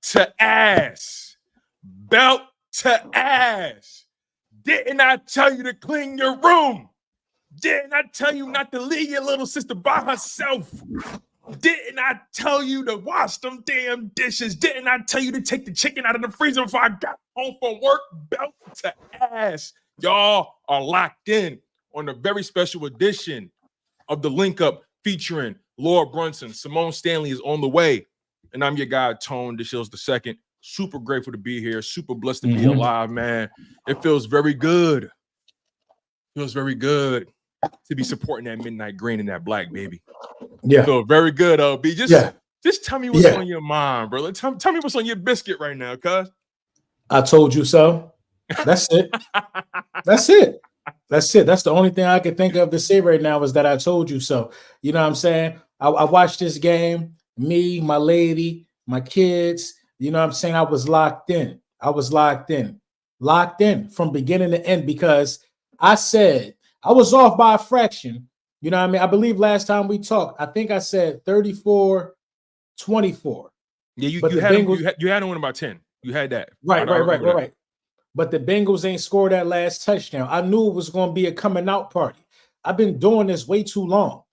to ass. Belt to ass. Didn't I tell you to clean your room? Didn't I tell you not to leave your little sister by herself? Didn't I tell you to wash them damn dishes? Didn't I tell you to take the chicken out of the freezer before I got home from work? Belt to ass. Y'all are locked in on a very special edition of the Link Up featuring Lord Brunson. Symone Stanley is on the way. And I'm your guy, Tone DeShields II. Super grateful to be here. Super blessed to be alive, man. It feels very good. Feels very good to be supporting that midnight green and that black, baby. Yeah. Feel very good, LB. Just tell me what's on your mind, bro. Tell me what's on your biscuit right now, cuz. I told you so. That's it. That's it. That's it. That's the only thing I can think of to say right now is that I told you so. You know what I'm saying? I watched this game. Me, my lady, my kids. You know what I'm saying? I was locked in. Locked in from beginning to end because I said I was off by a fraction. You know what I mean? I believe last time we talked, I think I said 34-24. Yeah, you had to win about 10. You had that. Right. But the Bengals ain't scored that last touchdown. I knew it was going to be a coming out party. I've been doing this way too long.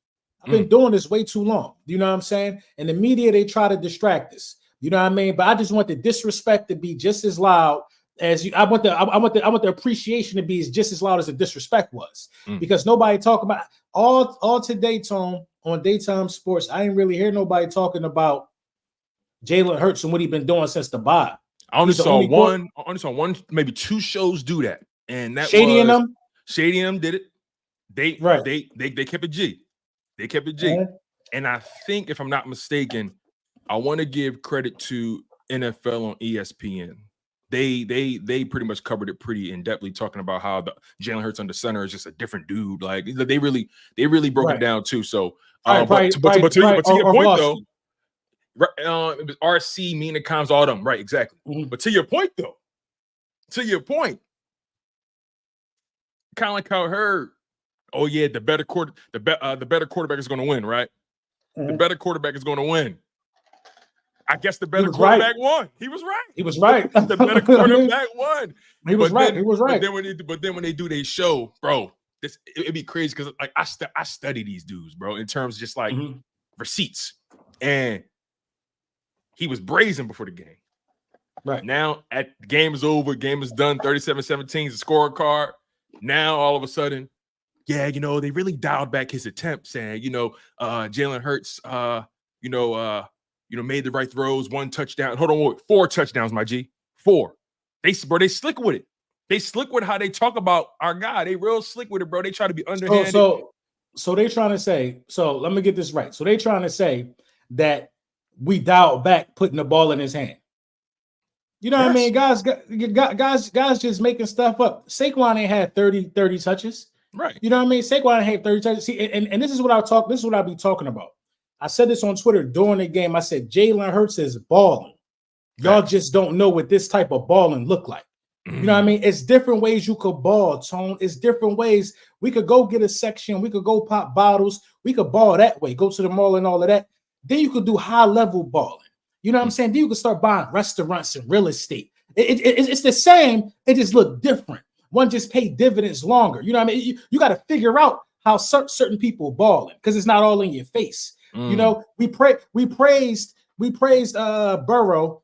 You know what I'm saying? And the media, they try to distract us. You know what I mean? But I just want the disrespect to be just as loud as you. I want the appreciation to be just as loud as the disrespect was. Because nobody talk about all today, Tone, on daytime sports. I ain't really hear nobody talking about Jalen Hurts and what he been doing since the bye. I only saw one, maybe two shows do that, and that Shady and them. Shady and them did it. They kept it G. They kept it G. And I think, if I'm not mistaken, I want to give credit to NFL on ESPN. They pretty much covered it pretty in depthly, talking about how the Jalen Hurts under center is just a different dude. Like they really broke it down too. So, but to your point though. It was RC, Mina Coms, all them, right? Exactly. But to your point, though, kind of like how I heard, oh yeah, the better quarterback is going to win, right? The better quarterback is going to win. I guess the better quarterback won. He was right. The better quarterback won. He was right. But then when they do their show, bro, it'd be crazy because like I study these dudes, bro, in terms of just like receipts. And he was brazen before the game. Right. Now, the game is over. Game is done. 37-17 is the scorecard. Now, all of a sudden, they really dialed back his attempts. And, Jalen Hurts, made the right throws. 1 touchdown. Hold on, 4 touchdowns, my G. 4. They slick with it. They slick with how they talk about our guy. They real slick with it, bro. They try to be underhanded. So they trying to say, let me get this right. So they trying to say that we dialed back putting the ball in his hand. You know what I mean? Guys just making stuff up. Saquon ain't had 30 touches. Right. You know what I mean? Saquon ain't had 30 touches. See, and this is what I be talking about. I said this on Twitter during the game. I said Jalen Hurts is balling. Y'all just don't know what this type of balling look like. You know what I mean? It's different ways you could ball, Tone. It's different ways. We could go get a section. We could go pop bottles. We could ball that way. Go to the mall and all of that. Then you could do high-level balling. You know what I'm saying? Then you could start buying restaurants and real estate. It's the same. It just look different. One just pay dividends longer. You know what I mean? You got to figure out how certain people balling because it's not all in your face. You know, we praised Burrow.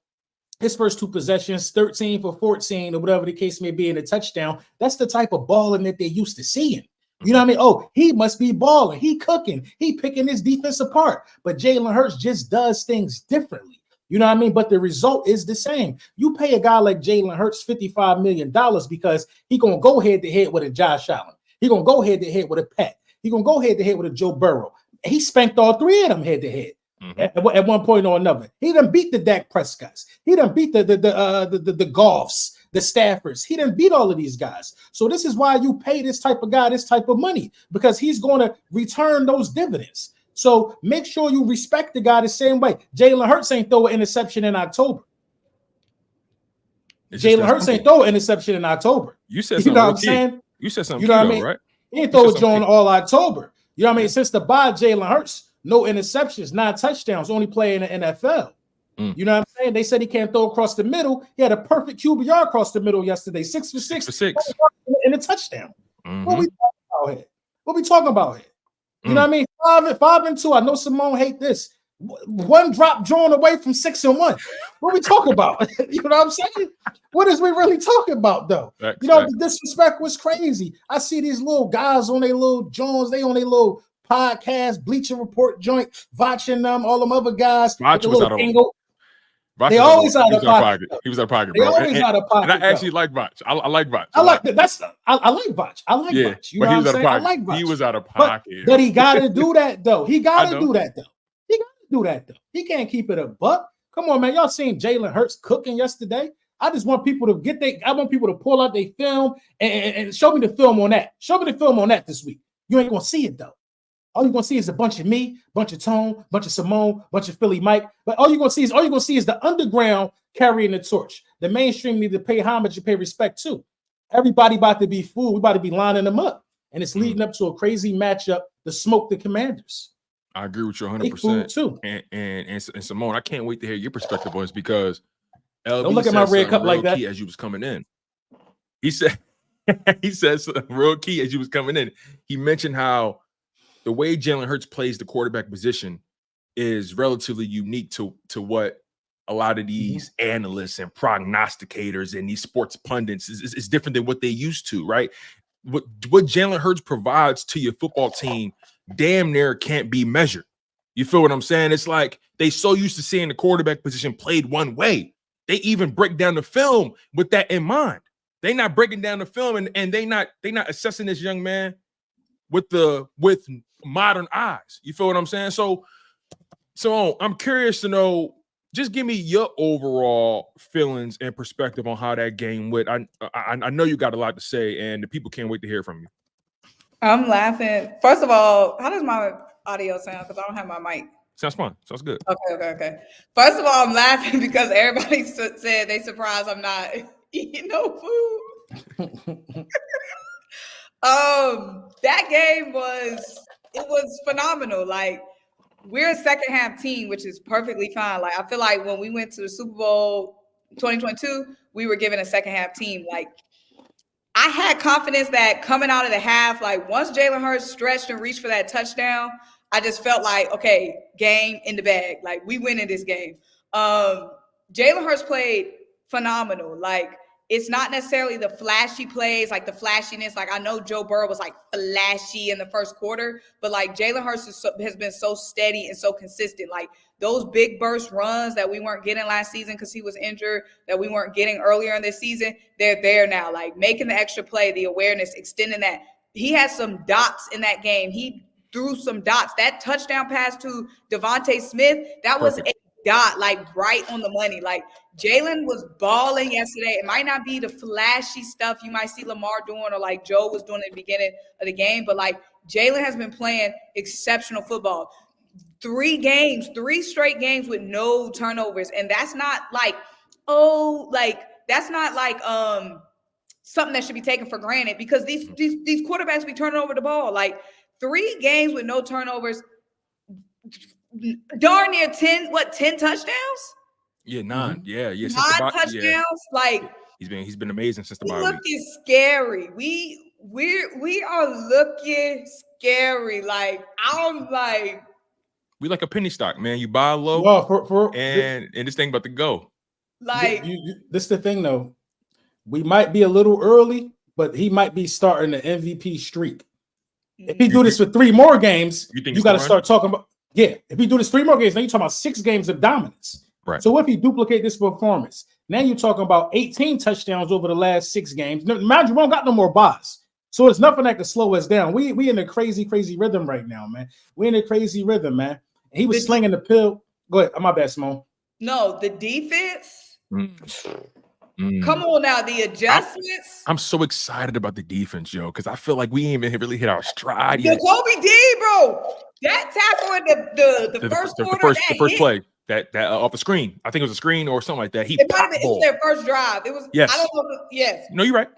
His first 2 possessions, 13 for 14, or whatever the case may be, in a touchdown. That's the type of balling that they're used to seeing. You know what I mean? Oh, he must be balling. He cooking. He picking his defense apart. But Jalen Hurts just does things differently. You know what I mean? But the result is the same. You pay a guy like Jalen Hurts $55 million because he going to go head-to-head with a Josh Allen. He going to go head-to-head with a Pat. He going to go head-to-head with a Joe Burrow. He spanked all 3 of them head-to-head. At one point or another. He done beat the Dak Prescotts. He done beat the Goffs, the Staffords. He done beat all of these guys. So this is why you pay this type of guy this type of money, because he's going to return those dividends. So make sure you respect the guy the same way. Jalen Hurts ain't throw an interception in October. Jalen Hurts ain't throw an interception in October. You said something. You know what I'm saying? You said something. You know what I mean? Right? He ain't throw a joint all October. You know what I mean? Since the bye, Jalen Hurts, no interceptions, 9 touchdowns, only play in the NFL. You know what I'm saying? They said he can't throw across the middle. He had a perfect QBR across the middle yesterday, 6 for 6 in a touchdown. What we talking about here? What we talking about here? You know what I mean? 5-2. I know Symone hate this. One drop drawn away from 6-1. What we talking about? You know what I'm saying? What is we really talking about, though? You know, the disrespect was crazy. I see these little guys on their little Jones, they on their little podcast, Bleacher Report joint, watching them, all them other guys. Vach was out of they always out of pocket. He was out of pocket, bro. They always out of pocket. And I actually like Vach. I like Vach. I like that. I like Vach. I like Vach. You know what I'm saying? I like Vach. He was out of pocket. But he got to do that, though. He got to do that, though. He can't keep it a buck. Come on, man. Y'all seen Jalen Hurts cooking yesterday? I just want people to I want people to pull out their film and show me the film on that. Show me the film on that this week. You ain't gonna see it though. All you're gonna see is a bunch of me, bunch of Tone, bunch of Symone, bunch of Philly Mike. But all you're gonna see is the underground carrying the torch. The mainstream need to pay homage and pay respect too. Everybody about to be fooled. We about to be lining them up, and it's leading up to a crazy matchup to smoke the Commanders. I agree with you 100% too. And Symone, I can't wait to hear your perspective on this because LB don't look at my red cup like that. As you was coming in, he said real key as you was coming in. He mentioned how the way Jalen Hurts plays the quarterback position is relatively unique to what a lot of these analysts and prognosticators and these sports pundits is different than what they used to, right? What Jalen Hurts provides to your football team damn near can't be measured. You feel what I'm saying? It's like they so used to seeing the quarterback position played one way. They even break down the film with that in mind. They not breaking down the film and they not assessing this young man with modern eyes. You feel what I'm saying? So I'm curious to know, just give me your overall feelings and perspective on how that game went. I know you got a lot to say and the people can't wait to hear from you. I'm laughing. First of all, how does my audio sound? Because I don't have my mic. Sounds fun. Sounds good. Okay. First of all, I'm laughing because everybody said they surprised I'm not eating no food. That game was phenomenal. Like, we're a second half team, which is perfectly fine. Like, I feel like when we went to the Super Bowl 2022, we were given a second half team. Like, I had confidence that coming out of the half, like once Jalen Hurts stretched and reached for that touchdown, I just felt like, okay, game in the bag. Like, we win in this game. Jalen Hurts played phenomenal. Like, it's not necessarily the flashy plays, like the flashiness. Like, I know Joe Burrow was like flashy in the first quarter, but like Jalen Hurts has been so steady and so consistent. Like, those big burst runs that we weren't getting last season because he was injured, that we weren't getting earlier in this season, they're there now. Like, making the extra play, the awareness, extending that. He had some dots in that game. He threw some dots. That touchdown pass to Devontae Smith, that was a dot, like right on the money. Like, Jalen was balling yesterday. It might not be the flashy stuff you might see Lamar doing or like Joe was doing at the beginning of the game, but like Jalen has been playing exceptional football. 3 straight games with no turnovers. And that's not like, that's not like something that should be taken for granted because these quarterbacks be turning over the ball. Like, 3 games with no turnovers, darn near 10 touchdowns? Yeah, 9. Yeah. 9 touchdowns. Yeah. Like, he's been amazing since the bye week. Looking scary. We are looking scary. Like, I'm like, we like a penny stock, man. You buy low, and this thing about to go. Like, this is the thing, though. We might be a little early, but he might be starting the MVP streak. If he do this for 3 more games, you got to start talking about. Yeah, if he do this 3 more games, now you're talking about 6 games of dominance. Right. So if he duplicate this performance, now you're talking about 18 touchdowns over the last 6 games. Mind you, we don't got no more buys. So it's nothing that can slow us down. We in a crazy rhythm right now, man. We in a crazy rhythm, man. And he was slinging the pill. Go ahead. My bad, Symone. No, the defense. Come on now, the adjustments. I'm so excited about the defense, yo, because I feel like we ain't even really hit our stride yet. Kobe D, bro. That tackle in the first quarter, the first play, that off a screen. I think it was a screen or something like that. It was their first drive. It was. Yes. I don't know. Yes. No, you're right.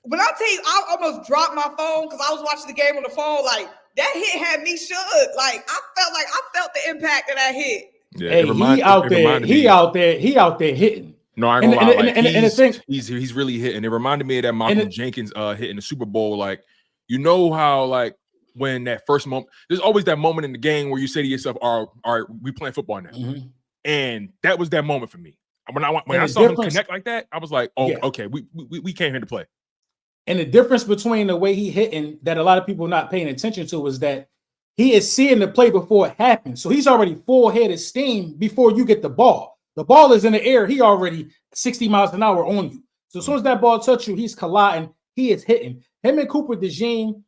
But I'll tell you, I almost dropped my phone because I was watching the game on the phone. Like, that hit had me shook. Like, I felt the impact of that hit. Yeah, Hey, he out there hitting. No, I ain't gonna lie. Like, and the thing, he's really hitting. It reminded me of that Malcolm Jenkins hit in the Super Bowl. Like, you know how like when that first moment, there's always that moment in the game where you say to yourself, all right, we playing football now. Mm-hmm. And that was that moment for me. When I saw him connect like that, I was like, oh, yeah. Okay, we came here to play. And the difference between the way he hitting that a lot of people not paying attention to is that he is seeing the play before it happens. So he's already full head of steam before you get the ball. The ball is in the air. He already 60 miles an hour on you. So as soon as that ball touches you, he's colliding. He is hitting. Him and Cooper DeJean,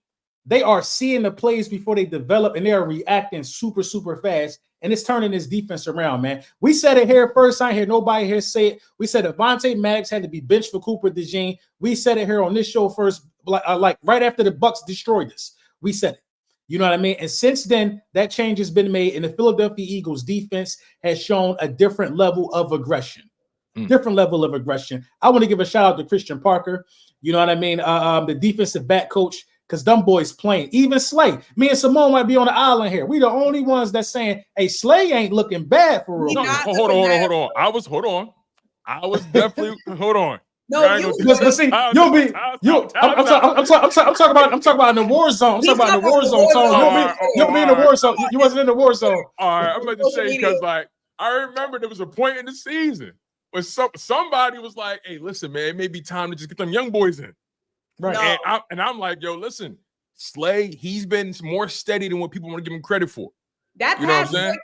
they are seeing the plays before they develop, and they are reacting super, super fast. And it's turning this defense around, man. We said it here first. I hear nobody here say it. We said Avonte Maddox had to be benched for Cooper DeJean. We said it here on this show first, like right after the Bucs destroyed us. We said it. You know what I mean? And since then, that change has been made, and the Philadelphia Eagles defense has shown a different level of aggression. Different level of aggression. I want to give a shout out to Christian Parker. You know what I mean? The defensive back coach, because them boys playing. Even Slay. Me and Symone might be on the island here. We the only ones that's saying, hey, Slay ain't looking bad for real. No, hold on. I was definitely hold on. No, I'm talking about in the war zone. I'm talking about in the war zone. You'll be in the war zone. You wasn't in the war zone. All right, I'm about to say, because like I remember there was a point in the season where somebody was like, "Hey, listen, man, it may be time to just get them young boys in." Right. No. And I'm like, yo, listen, Slay, he's been more steady than what people want to give him credit for. That pass up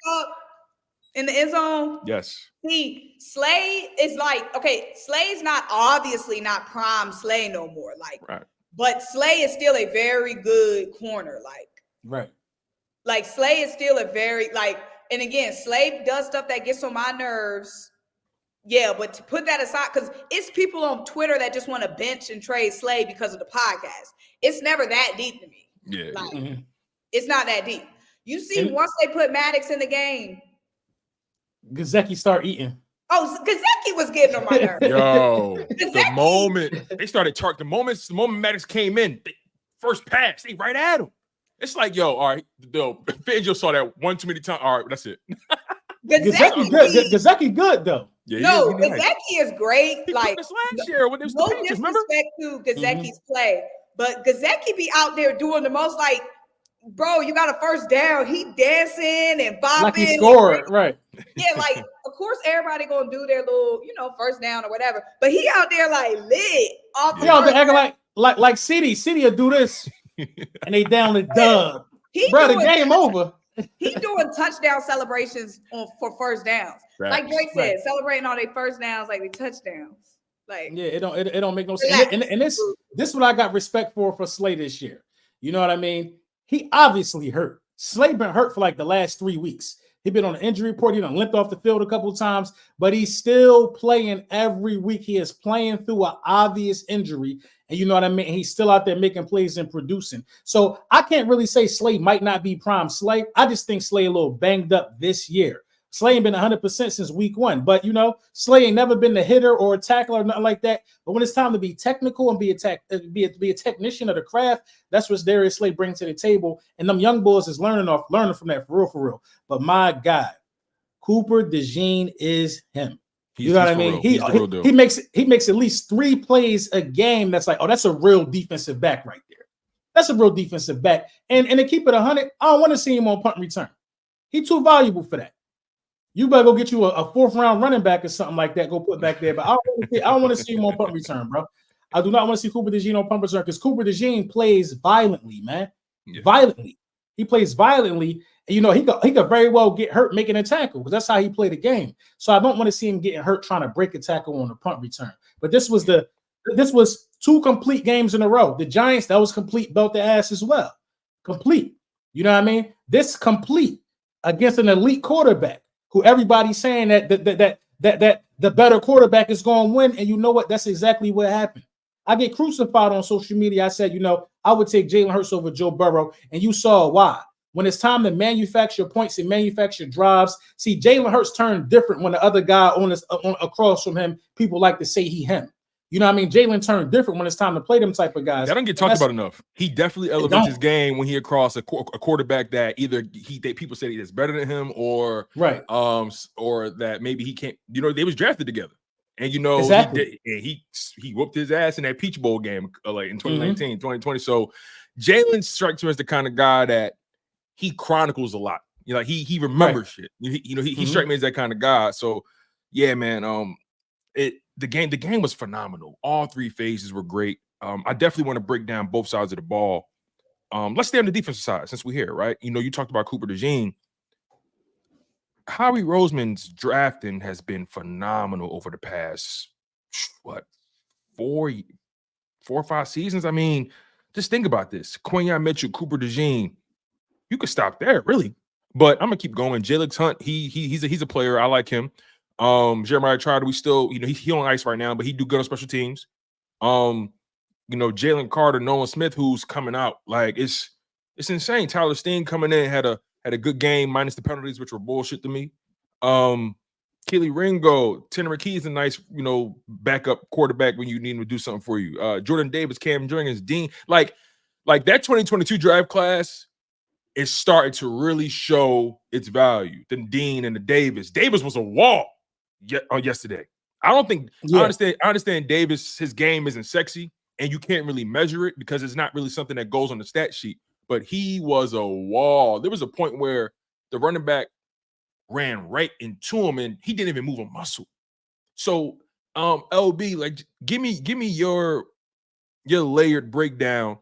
in the end zone. Yes. See, Slay is like, okay, Slay's not obviously not prime Slay no more. Like, right. But Slay is still a very good corner. Like, right. Like Slay is still a very and again, Slay does stuff that gets on my nerves. Yeah, but to put that aside, because it's people on Twitter that just want to bench and trade Slay because of the podcast. It's never that deep to me. Yeah. It's not that deep. You see, once they put Maddox in the game, Gesicki start eating. Oh, Gesicki was getting on my nerves. Yo, the moment they started the moment Maddox came in, first pass, they right at him. It's like, yo, all right, Fangio saw that one too many times. All right, that's it. Gesicki good though. Yeah, no, Gesicki is great. He like this last year when it was no the Patriots, disrespect to Gesicki's play, but Gesicki be out there doing the most. Like, bro, you got a first down. He dancing and bopping. Like he scored, right? Yeah, like of course everybody gonna do their little, first down or whatever. But he out there like lit off. He out there acting like City will do this, and they down the dub. Bro, the game over. He doing touchdown celebrations for first downs. Right. Like Drake said, celebrating all their first downs like they touchdowns. Like, yeah, it don't make no sense. And this is what I got respect for Slay this year. You know what I mean? He obviously hurt. Slay been hurt for like the last 3 weeks. He been on the injury report. He done limped off the field a couple of times, but he's still playing every week. He is playing through an obvious injury. And you know what I mean? He's still out there making plays and producing. So I can't really say Slay might not be prime Slay. I just think Slay a little banged up this year. Slay ain't been 100% since week 1. But, Slay ain't never been the hitter or a tackler or nothing like that. But when it's time to be technical and be a technician of the craft, that's what Darius Slay brings to the table. And them young boys is learning from that for real. But my God, Cooper DeJean is him. You know what I mean? He makes at least 3 plays a game. That's like, oh, that's a real defensive back right there. That's a real defensive back. And to keep it 100, I don't want to see him on punt return. He's too valuable for that. You better go get you a 4th round running back or something like that. Go put back there. But I don't want to see him on punt return, bro. I do not want to see Cooper DeJean on punt return because Cooper DeJean plays violently, man. Yeah. Violently. He plays violently. And, he could very well get hurt making a tackle because that's how he played the game. So I don't want to see him getting hurt trying to break a tackle on a punt return. But this was 2 complete games in a row. The Giants, that was complete belt the ass as well. Complete. You know what I mean? This complete against an elite quarterback who everybody's saying that the better quarterback is going to win. And you know what? That's exactly what happened. I get crucified on social media. I said, I would take Jalen Hurts over Joe Burrow. And you saw why. When it's time to manufacture points and manufacture drives, see, Jalen Hurts turned different when the other guy across from him, people like to say he him. You know what I mean? Jalen turned different when it's time to play them type of guys. That don't get talked about enough. He definitely elevates his game when he across a quarterback that either people say he's better than him, or or that maybe he can't. You know, they was drafted together, and you know he whooped his ass in that Peach Bowl game like in 2019, 2020. So Jalen strikes me as the kind of guy that he chronicles a lot. You know, he remembers shit. You know, he strikes me as that kind of guy. So yeah, man. The game was phenomenal. All three phases were great. I definitely want to break down both sides of the ball. Let's stay on the defensive side since we're here, right? You know, you talked about Cooper DeJean. Howie Roseman's drafting has been phenomenal over the past, 4 or 5 seasons. I mean, just think about this. Quinyon Mitchell, Cooper DeJean. You could stop there, really. But I'm gonna keep going. Jalix Hunt, he's a player. I like him. Jeremiah Trotter, we still, you know, he on ice right now, but he do good on special teams. You know, Jalen Carter, Nolan Smith, who's coming out, like it's insane. Tyler Steen coming in had a good game minus the penalties, which were bullshit to me. Keely Ringo, Tanner McKee is a nice, you know, backup quarterback when you need him to do something for you. Jordan Davis, Cam Jurgens, Dean, like that 2022 draft class is starting to really show its value. The Dean and the Davis. Davis was a wall yesterday. I don't think I understand Davis, his game isn't sexy and you can't really measure it because it's not really something that goes on the stat sheet, but he was a wall. There was a point where the running back ran right into him and he didn't even move a muscle. So LB, like give me your layered breakdown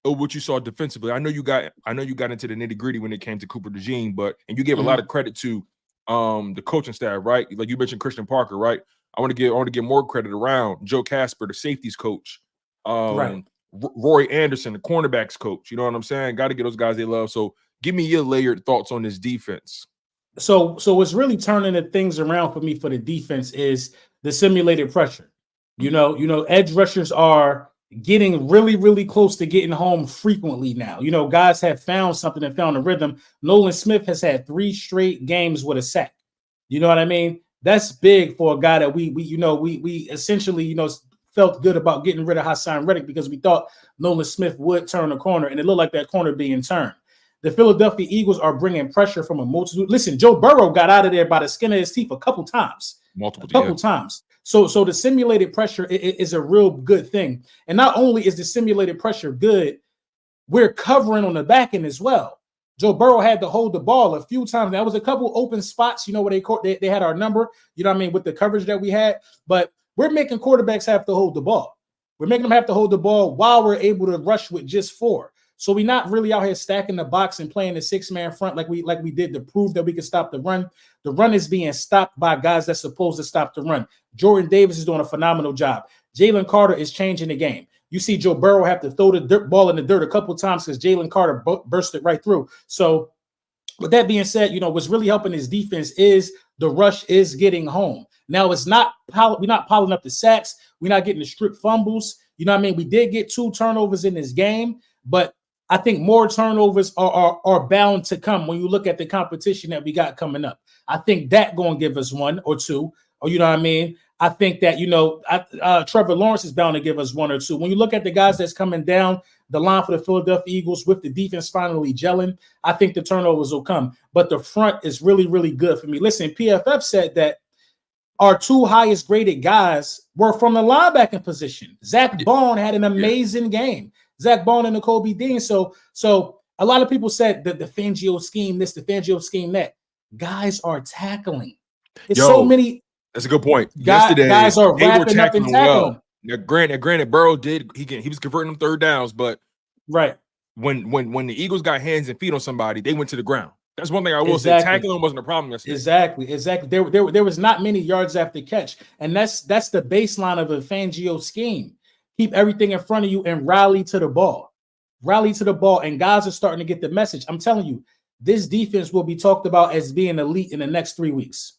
of what you saw defensively. I know you got into the nitty-gritty when it came to Cooper DeJean, and you gave a lot of credit to the coaching staff, right? Like you mentioned Christian Parker, right? I want to give more credit around Joe Casper, the safeties coach, Roy Anderson, the cornerbacks coach. You know what I'm saying? Got to get those guys they love. So give me your layered thoughts on this defense. So what's really turning the things around for me for the defense is the simulated pressure. You know, edge rushers are getting really, really close to getting home frequently now. You know, guys have found something and found a rhythm. Nolan Smith has had 3 straight games with a sack. You know what I mean? That's big for a guy that we essentially, you know, felt good about getting rid of Hassan Reddick because we thought Nolan Smith would turn a corner, and it looked like that corner being turned. The Philadelphia Eagles are bringing pressure from a multitude. Listen, Joe Burrow got out of there by the skin of his teeth a couple times. Multiple times. So the simulated pressure is a real good thing. And not only is the simulated pressure good, we're covering on the back end as well. Joe Burrow had to hold the ball a few times. There was a couple open spots, you know, where they had our number, you know what I mean, with the coverage that we had. But we're making quarterbacks have to hold the ball. We're making them have to hold the ball while we're able to rush with just 4. So we're not really out here stacking the box and playing the 6-man front like we did to prove that we could stop the run. The run is being stopped by guys that's supposed to stop the run. Jordan Davis is doing a phenomenal job. Jalen Carter is changing the game. You see Joe Burrow have to throw the ball in the dirt a couple times because Jalen Carter burst it right through. So with that being said, you know, what's really helping his defense is the rush is getting home. Now we're not piling up the sacks. We're not getting the strip fumbles. You know what I mean? We did get 2 turnovers in this game, but I think more turnovers are bound to come when you look at the competition that we got coming up. I think that going to give us 1 or 2, or you know what I mean? I think that, you know, Trevor Lawrence is bound to give us 1 or 2. When you look at the guys that's coming down the line for the Philadelphia Eagles with the defense finally gelling, I think the turnovers will come. But the front is really, really good for me. Listen, PFF said that our 2 highest graded guys were from the linebacking position. Zach Bone had an amazing game. Zach Bone and Nakobe Dean. So a lot of people said that the Fangio scheme, this, the Fangio scheme, that. Guys are tackling. It's so many. That's a good point. Yesterday, guys are wrapping up and tackling. Now, granted, Burrow he was converting them 3rd downs, but when the Eagles got hands and feet on somebody, they went to the ground. That's one thing I will say. Tackling wasn't a problem yesterday. Exactly. There was not many yards after catch, and that's the baseline of a Fangio scheme. Keep everything in front of you and rally to the ball. And guys are starting to get the message. I'm telling you, this defense will be talked about as being elite in the next 3 weeks.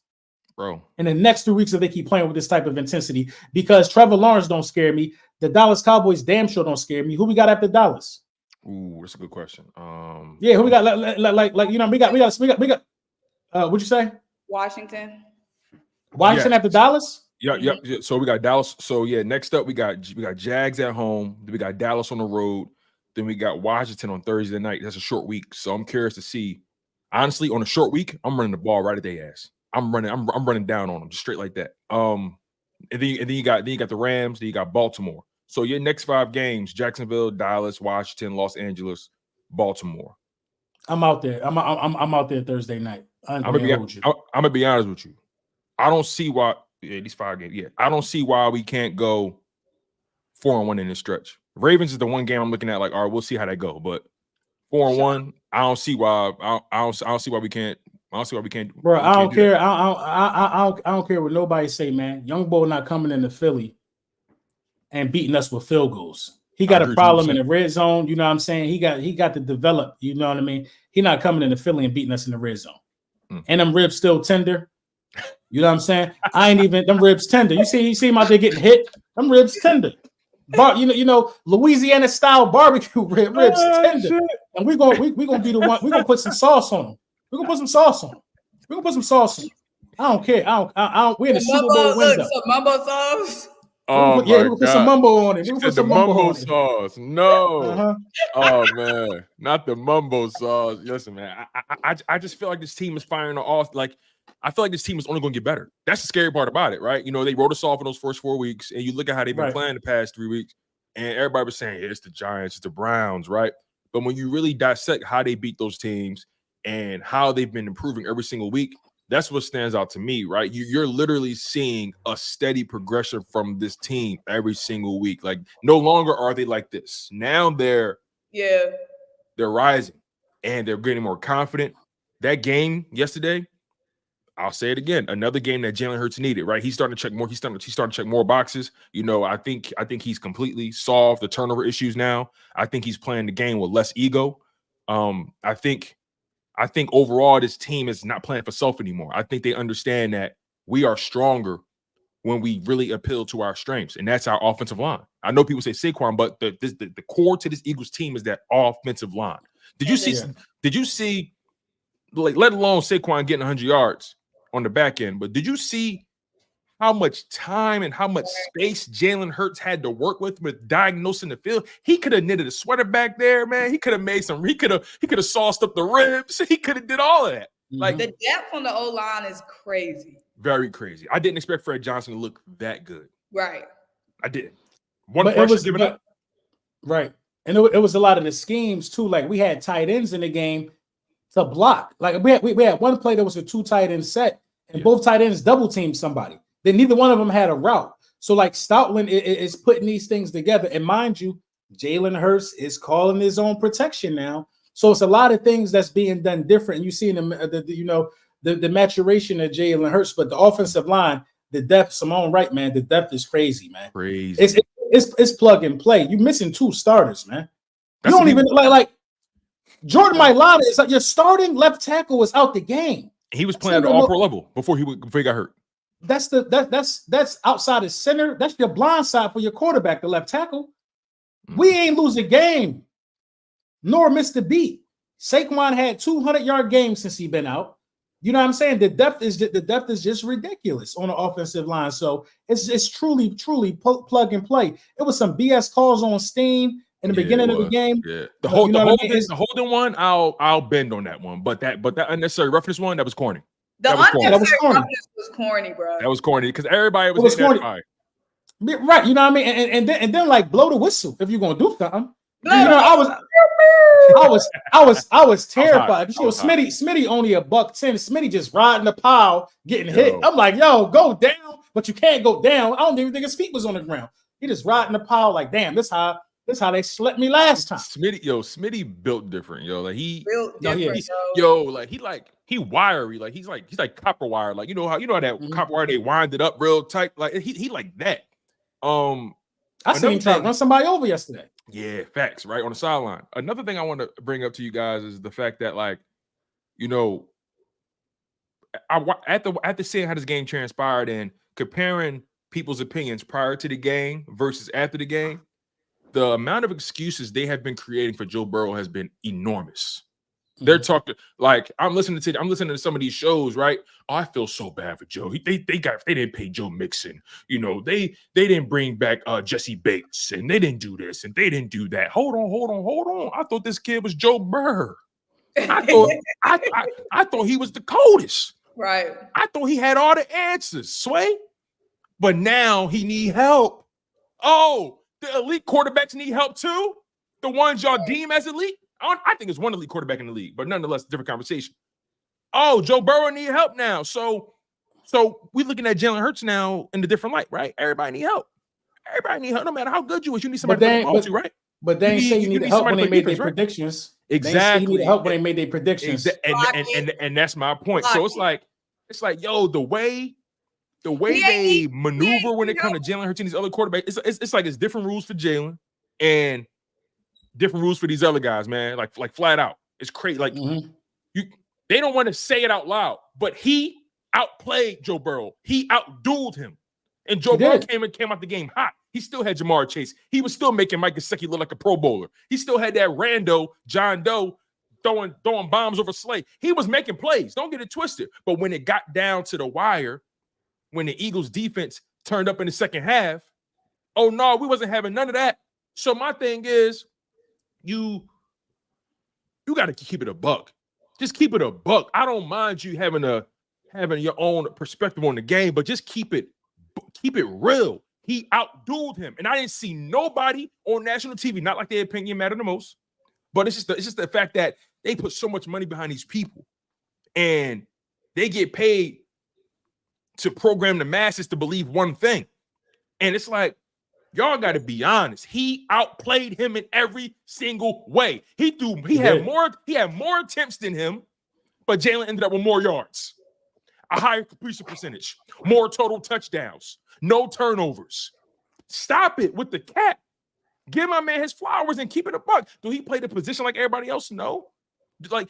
Bro. In the next 3 weeks if they keep playing with this type of intensity, because Trevor Lawrence don't scare me. The Dallas Cowboys damn sure don't scare me. Who we got after Dallas? Ooh, that's a good question. Who we got? Like you know, we got. What'd you say? Washington After Dallas? Yeah. So we got Dallas. So yeah, next up we got Jags at home. Then we got Dallas on the road. Then we got Washington on Thursday night. That's a short week. So I'm curious to see. Honestly, on a short week, I'm running the ball right at their ass. I'm running down on them just straight like that. And then you got the Rams. Then you got Baltimore. So your next 5 games: Jacksonville, Dallas, Washington, Los Angeles, Baltimore. I'm out there. I'm out there Thursday night. I'm gonna be honest with you. I don't see why these 5 games. Yeah, I don't see why we can't go 4-1 in this stretch. Ravens is the one game I'm looking at. Like, all right, we'll see how that go. But 4-1, I don't see why. I don't see why we can't. I don't see why we can't. Bro, I don't care. I don't care what nobody say, man. Young Bull not coming into Philly and beating us with field goals. He got a problem in the red zone. You know what I'm saying? He got to develop. You know what I mean? He not coming into Philly and beating us in the red zone. And them ribs still tender. You know what I'm saying? I ain't even them ribs tender. You see him out there getting hit. Them ribs tender. You know, Louisiana style barbecue ribs tender. Shit. And we gonna be the one. We're gonna put some sauce on them. We're gonna put some sauce on them. We're gonna put some sauce on them. I don't care. I don't. We're in the Super Bowl window. Some mumbo sauce. Oh we're gonna put some mumbo on it. We're gonna put some mumbo sauce. No. Oh man, not the mumbo sauce. Listen, man. I just feel like this team is firing off. Like, I feel like this team is only going to get better. That's the scary part about it, right? You know, they wrote us off in those first 4 weeks, and you look at how they've been playing the past 3 weeks, and everybody was saying, it's the Giants, it's the Browns, right? But when you really dissect how they beat those teams and how they've been improving every single week, that's what stands out to me, right? You're literally seeing a steady progression from this team every single week. Like, no longer are they like this. Now they're rising, and they're getting more confident. That game yesterday, I'll say it again. Another game that Jalen Hurts needed, right? He's starting to check more. He's starting to check more boxes. You know, I think he's completely solved the turnover issues now. I think he's playing the game with less ego. I think overall this team is not playing for self anymore. I think they understand that we are stronger when we really appeal to our strengths, and that's our offensive line. I know people say Saquon, but the core to this Eagles team is that offensive line. Did you see? Like, let alone Saquon getting 100 yards on the back end, but did you see how much time and how much space Jalen Hurts had to work with diagnosing the field? He could have knitted a sweater back there, man. He could have made some. He could have sauced up the ribs. He could have did all of that. Like, the depth on the O line is crazy. Very crazy. I didn't expect Fred Johnson to look that good. Right. I did. One person giving up. Right, and it was a lot of the schemes too. Like, we had tight ends in the game to block. Like, we had one play that was a 2 tight end set, and both tight ends double teamed somebody. Then neither one of them had a route. So, like, Stoutland is putting these things together. And mind you, Jalen Hurts is calling his own protection now. So it's a lot of things that's being done different. And you see the maturation of Jalen Hurts, but the offensive line, the depth, Symone, right, man, the depth is crazy, man. Crazy. It's plug and play. You're missing 2 starters, man. You don't even like Jordan Mailata is like your starting left tackle is out the game. He was playing at the all-pro level before he got hurt. That's outside the center. That's your blind side for your quarterback, the left tackle. We ain't lose a game, nor missed a beat. Saquon had 200-yard games since he been out. You know what I'm saying? The depth is just ridiculous on the offensive line. So it's truly plug and play. It was some BS calls on steam in the beginning of the game. Yeah, the holding one, I'll bend on that one. But that unnecessary roughness one, that was corny. The unnecessary roughness was corny, bro. That was corny because everybody was corny. Right, you know what I mean? And then like blow the whistle if you're gonna do something. I was terrified. Smitty only $110. Smitty just riding the pile, getting hit. I'm like, yo, go down, but you can't go down. I don't even think his feet was on the ground. He just riding the pile like, damn, this how they slept me last time. Smitty built different, yo. Like he built different, he wiry, like he's like copper wire. Like you know how that copper wire they wind it up real tight. Like he like that. I seen him try to run somebody over yesterday. Yeah, facts, right on the sideline. Another thing I want to bring up to you guys is the fact that, like, you know, after seeing how this game transpired and comparing people's opinions prior to the game versus after the game, the amount of excuses they have been creating for Joe Burrow has been enormous. They're talking like I'm listening to some of these shows, right? Oh, I feel so bad for Joe. They didn't pay Joe Mixon. You know, they didn't bring back Jesse Bates, and they didn't do this and they didn't do that. Hold on. I thought this kid was Joe Burr. I thought he was the coldest. Right. I thought he had all the answers, Sway. But now he need help. Oh, the elite quarterbacks need help too. The ones y'all deem as elite. I think it's one elite quarterback in the league, but nonetheless, different conversation. Oh, Joe Burrow need help now. So we're looking at Jalen Hurts now in a different light, right? Everybody need help. No matter how good you is, you need somebody to play the ball to, right? But they say you need help when they made their predictions. Exactly. You need help when they made their predictions. And that's my point. So it's like, yo, the way they maneuver when it comes to Jalen Hurts and these other quarterbacks, it's like it's different rules for Jalen and different rules for these other guys, man. Like flat out. It's crazy. Like they don't want to say it out loud, but he outplayed Joe Burrow. He outdueled him. And Joe Burrow came out the game hot. He still had Jamar Chase. He was still making Mike Gesicki look like a Pro Bowler. He still had that rando John Doe throwing bombs over Slay. He was making plays. Don't get it twisted. But when it got down to the wire, when the Eagles defense turned up in the second half, oh no, we wasn't having none of that. So my thing is, you got to keep it a buck. Just keep it a buck. I don't mind you having your own perspective on the game, but just keep it real. He outdueled him, and I didn't see nobody on national TV. Not like their opinion mattered the most, but it's just the fact that they put so much money behind these people, and they get paid to program the masses to believe one thing, and it's like, y'all got to be honest. He outplayed him in every single way. He had more attempts than him, but Jalen ended up with more yards, a higher completion percentage, more total touchdowns, no turnovers. Stop it with the cap. Give my man his flowers and keep it a buck. Do he play the position like everybody else? No. Like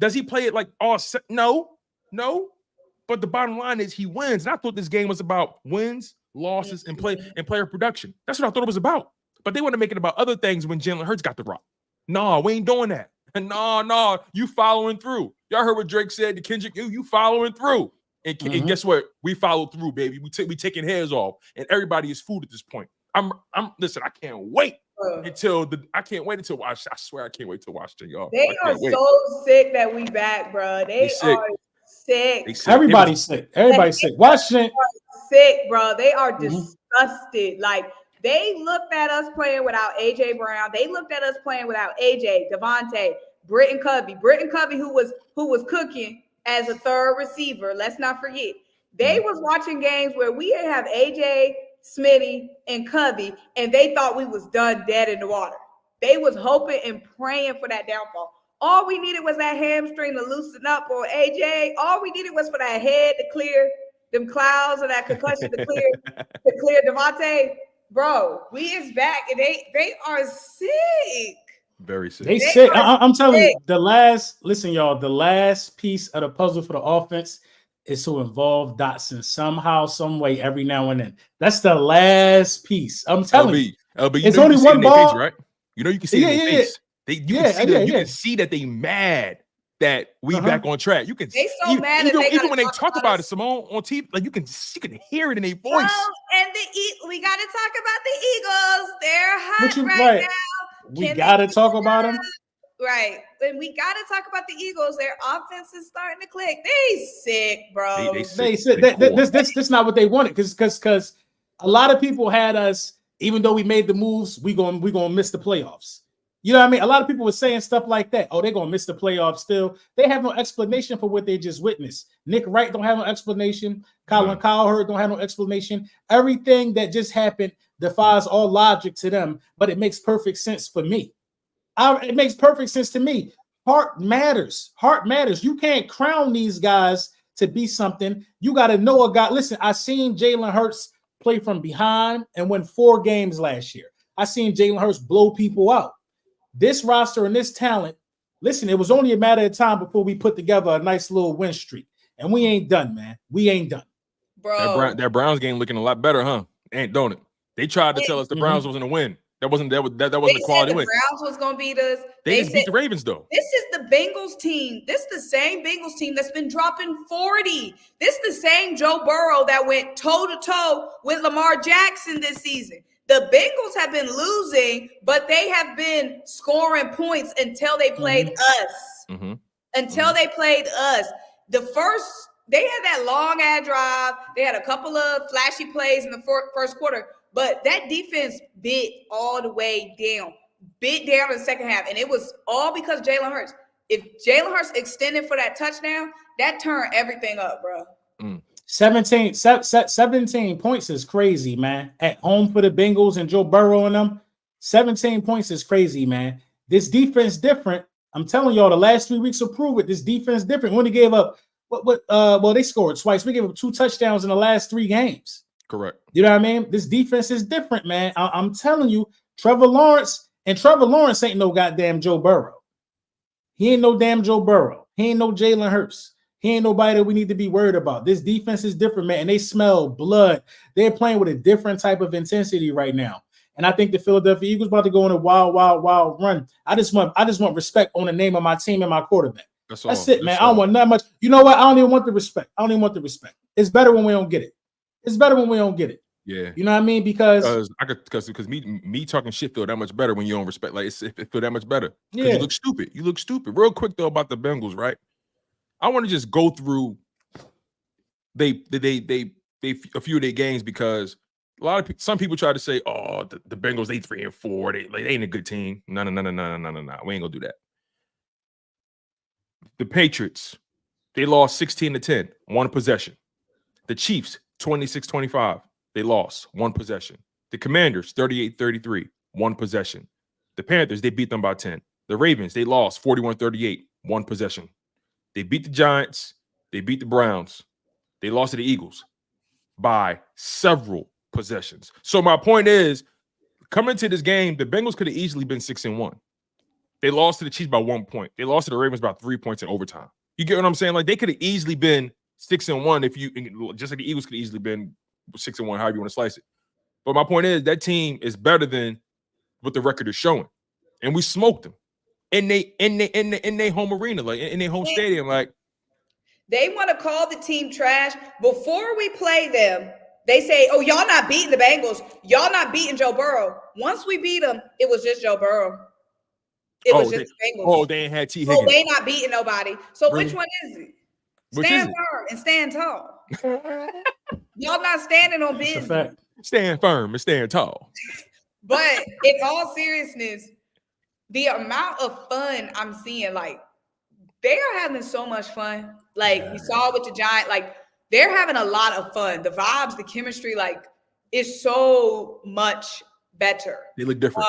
does he play it like all set? No. But the bottom line is he wins. And I thought this game was about wins, losses, and player production. That's what I thought it was about. But they want to make it about other things when Jalen Hurts got the rock. No, we ain't doing that. No, you following through. Y'all heard what Drake said to Kendrick. You following through. And guess what? We followed through, baby. We taking heads off, and everybody is food at this point. Listen. I can't wait until I swear I can't wait to watch it, y'all. They are so sick that we back, bro. They are sick. Everybody's sick. Everybody's sick. Watch it. Sick, bro. They are disgusted. Like they looked at us playing without AJ Brown. They looked at us playing without AJ, Devontae, Britton Covey, who was cooking as a third receiver. Let's not forget. They was watching games where we didn't have AJ, Smitty, and Covey, and they thought we was done dead in the water. They was hoping and praying for that downfall. All we needed was that hamstring to loosen up on AJ. All we needed was for that head to clear them clouds and that concussion to clear Devontae. Bro, we is back, and they are sick. Very sick. They sick. I'm telling you, the last piece of the puzzle for the offense is to involve Dotson somehow, some way, every now and then. That's the last piece. I'm telling you. LB, it's only one ball, face, right? You know you can see it in their face. You can see that they mad that we back on track. You can they so mad even when they talk about it, Symone, on TV, like you can hear it in their voice. And we got to talk about the Eagles. They're hot right now. We got to talk about them. Right. And we got to talk about the Eagles. Their offense is starting to click. They sick, bro. They sick. This not what they wanted because a lot of people had us, even though we made the moves, we gonna miss the playoffs. You know what I mean? A lot of people were saying stuff like that. Oh, they're going to miss the playoffs still. They have no explanation for what they just witnessed. Nick Wright don't have no explanation. Colin Cowherd don't have no explanation. Everything that just happened defies all logic to them, but it makes perfect sense for me. It makes perfect sense to me. Heart matters. Heart matters. You can't crown these guys to be something. You got to know a guy. Listen, I seen Jalen Hurts play from behind and win 4 games last year. I seen Jalen Hurts blow people out. This roster and this talent, listen, it was only a matter of time before we put together a nice little win streak. And we ain't done, man. We ain't done. Bro. That Browns game looking a lot better, huh? Don't it? They tried to tell us the Browns wasn't a win. That wasn't They the said quality the win. Browns was gonna beat us. They just said beat the Ravens though. this is the Bengals team. This is the same Bengals team that's been dropping 40. This is the same Joe Burrow that went toe to toe with Lamar Jackson this season. The Bengals have been losing, but they have been scoring points until they played us. Until they played us. They had that long ad drive. They had a couple of flashy plays in the first quarter, but that defense bit all the way down. Bit down in the second half, and it was all because Jalen Hurts. If Jalen Hurts extended for that touchdown, that turned everything up, bro. 17 points is crazy, man. At home for the Bengals and Joe Burrow and them, 17 points is crazy, man. This defense different. I'm telling y'all, the last 3 weeks will prove it. This defense different. When they gave up, they scored twice. We gave up 2 touchdowns in the last 3 games. Correct. You know what I mean? This defense is different, man. I'm telling you, Trevor Lawrence ain't no goddamn Joe Burrow. He ain't no damn Joe Burrow. He ain't no Jalen Hurts. He ain't nobody that we need to be worried about. This defense is different, man. And they smell blood. They're playing with a different type of intensity right now. And I think the Philadelphia Eagles about to go on a wild run. I just want respect on the name of my team and my quarterback. That's it, man. I don't want that much. You know what? I don't even want the respect. It's better when we don't get it. Yeah. You know what I mean? Because me talking shit feel that much better when you don't respect. Like it feel that much better. Yeah. You look stupid. Real quick though about the Bengals, right? I want to just go through a few of their games because some people try to say, oh, the Bengals, they 3-4. They ain't a good team. No. We ain't gonna do that. The Patriots, they lost 16-10, 1 possession. The Chiefs, 26-25, they lost 1 possession. The Commanders, 38-33, 1 possession. The Panthers, they beat them by 10. The Ravens, they lost 41-38, 1 possession. They beat the Giants. They beat the Browns. They lost to the Eagles by several possessions. So my point is, coming into this game, the Bengals could have easily been 6-1. They lost to the Chiefs by 1 point. They lost to the Ravens by 3 points in overtime. You get what I'm saying? Like they could have easily been 6-1 if you just like the Eagles could have easily been 6-1, however you want to slice it. But my point is that team is better than what the record is showing, and we smoked them in they home arena, like in their home stadium. Like they want to call the team trash before we play them. They say, "Oh, y'all not beating the Bengals. Y'all not beating Joe Burrow." Once we beat them, it was just Joe Burrow. It was just the Bengals. Oh, they ain't had T. Higgins. So they not beating nobody. So Really? which one is it? Stand firm and stand tall. Y'all not standing on business. Stand firm and stand tall. But in all seriousness, the amount of fun I'm seeing, like they are having so much fun. Like we saw with the Giants, like they're having a lot of fun. The vibes, the chemistry, like is so much better. They look different.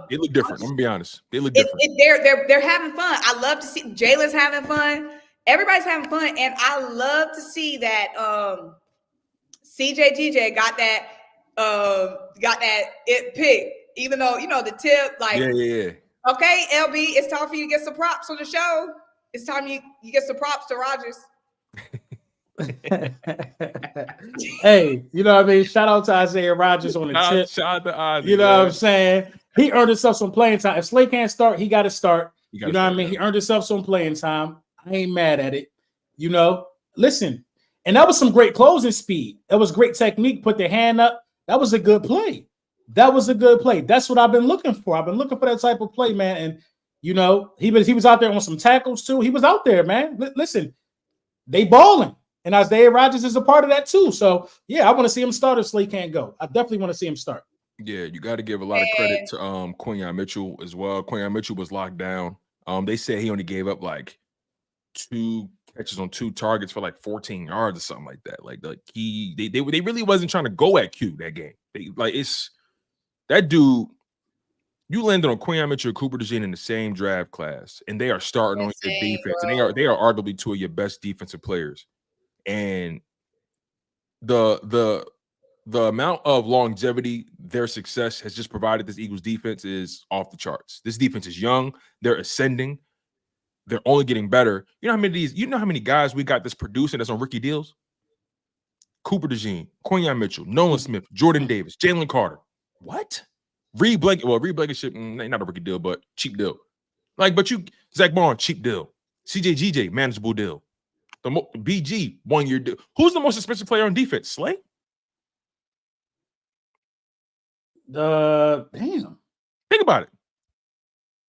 They look different. I'm gonna be honest. They look different. They're having fun. I love to see Jalen's having fun. Everybody's having fun, and I love to see that CJ got that it pick. Even though the tip, like yeah. Okay, LB, it's time for you to get some props on the show. It's time you get some props to Rodgers. Hey, you know what I mean? Shout out to Isaiah Rodgers on the tip. Shout out to Isaiah. You know what I'm saying? He earned himself some playing time. If Slay can't start, he got to start. You know what I mean? He earned himself some playing time. I ain't mad at it. Listen, and that was some great closing speed. That was great technique. Put their hand up. That was a good play. That's what I've been looking for. I've been looking for that type of play, man. And he was out there on some tackles too. He was out there, man. Listen, they balling. And Isaiah Rodgers is a part of that too. So, yeah, I want to see him start if Slay can't go. I definitely want to see him start. Yeah, you got to give a lot of credit to Quinyon Mitchell as well. Quinyon Mitchell was locked down. They said he only gave up like 2 catches on 2 targets for like 14 yards or something like that. They really wasn't trying to go at Q that game. It's that dude. You landed on Quinyon Mitchell and Cooper DeJean in the same draft class, and they are starting on your defense, and they are arguably 2 of your best defensive players. And the amount of longevity their success has just provided this Eagles defense is off the charts. This defense is young. They're ascending. They're only getting better. You know how many guys we got that's producing that's on rookie deals? Cooper DeJean, Quinyon Mitchell, Nolan Smith, Jordan Davis, Jalen Carter. What? Reed Blankenship, not a rookie deal, but cheap deal. Like, but Zach Bond, cheap deal. CJ manageable deal. The BG 1 year deal. Who's the most expensive player on defense? Slay? Damn. Think about it.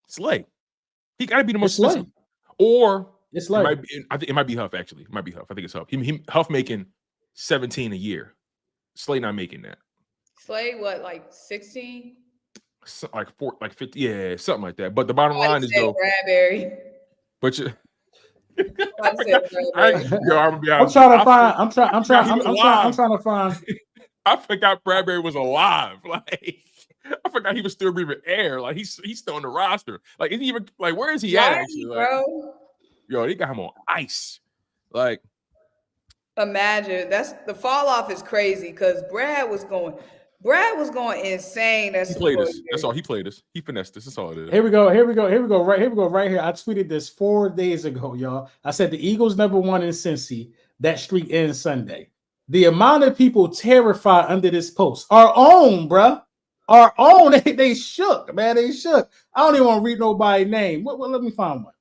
Slay. He got to be the most It's expensive. Or it's like I think it might be Huff, actually. It might be Huff. I think it's Huff. Huff making 17 a year. Slay not making that. Slay, what, like 16? So, like 50, yeah, something like that. But the bottom line is though, Bradbury. but you. I'm gonna be honest. I'm trying to find. I forgot Bradbury was alive. Like, I forgot he was still breathing air. Like, he's still on the roster. Like, is he even like where is he at? Actually, like, bro. Yo, they got him on ice. Like, imagine that's the fall off is crazy because Brad was going insane. He played us. That's all. He played us. He finessed us. That's all it is. Here we go. Right here. I tweeted this 4 days ago, y'all. I said the Eagles never won in Cincy. That streak ends Sunday. The amount of people terrified under this post, our own, bruh. Our own. They shook, man. They shook. I don't even want to read nobody's name. Well, let me find one.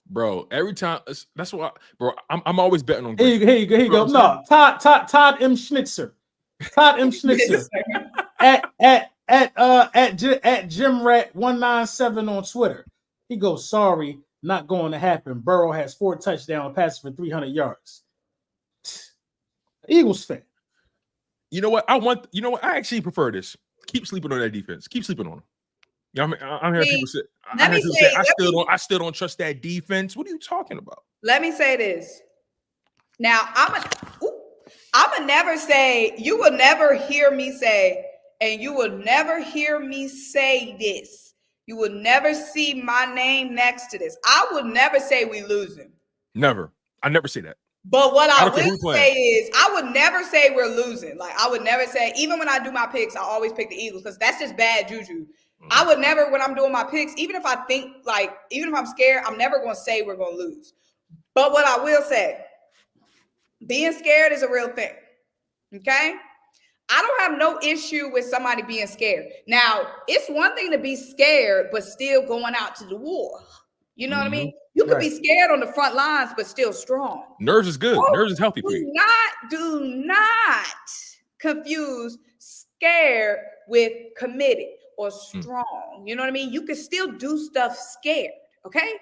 Bro, every time that's why, bro. I'm always betting on. Here you go. No, Todd M. Schnitzer. Todd M. Schnitzer at JimRat197 on Twitter. He goes, sorry, not going to happen. Burrow has 4 touchdowns, passes for 300 yards. Eagles fan. You know what? I actually prefer this. Keep sleeping on that defense. Keep sleeping on them. You know, I'm hearing people say, I still don't trust that defense. What are you talking about? Let me say this. Now, I'm never say, you will never hear me say, and you will never hear me say this. You will never see my name next to this. I would never say we losing. Never. I never say that. But what I will say is, I would never say we're losing. Like, I would never say, even when I do my picks, I always pick the Eagles because that's just bad juju. I would never, when I'm doing my picks, even if I'm scared, I'm never going to say we're going to lose. But what I will say, being scared is a real thing. Okay? I don't have no issue with somebody being scared. Now, it's one thing to be scared, but still going out to the war. You know what I mean? You could be scared on the front lines, but still strong. Nerves is good. Nerves is healthy for you. Do not confuse scared with committed or strong. You know what I mean? You can still do stuff scared, okay?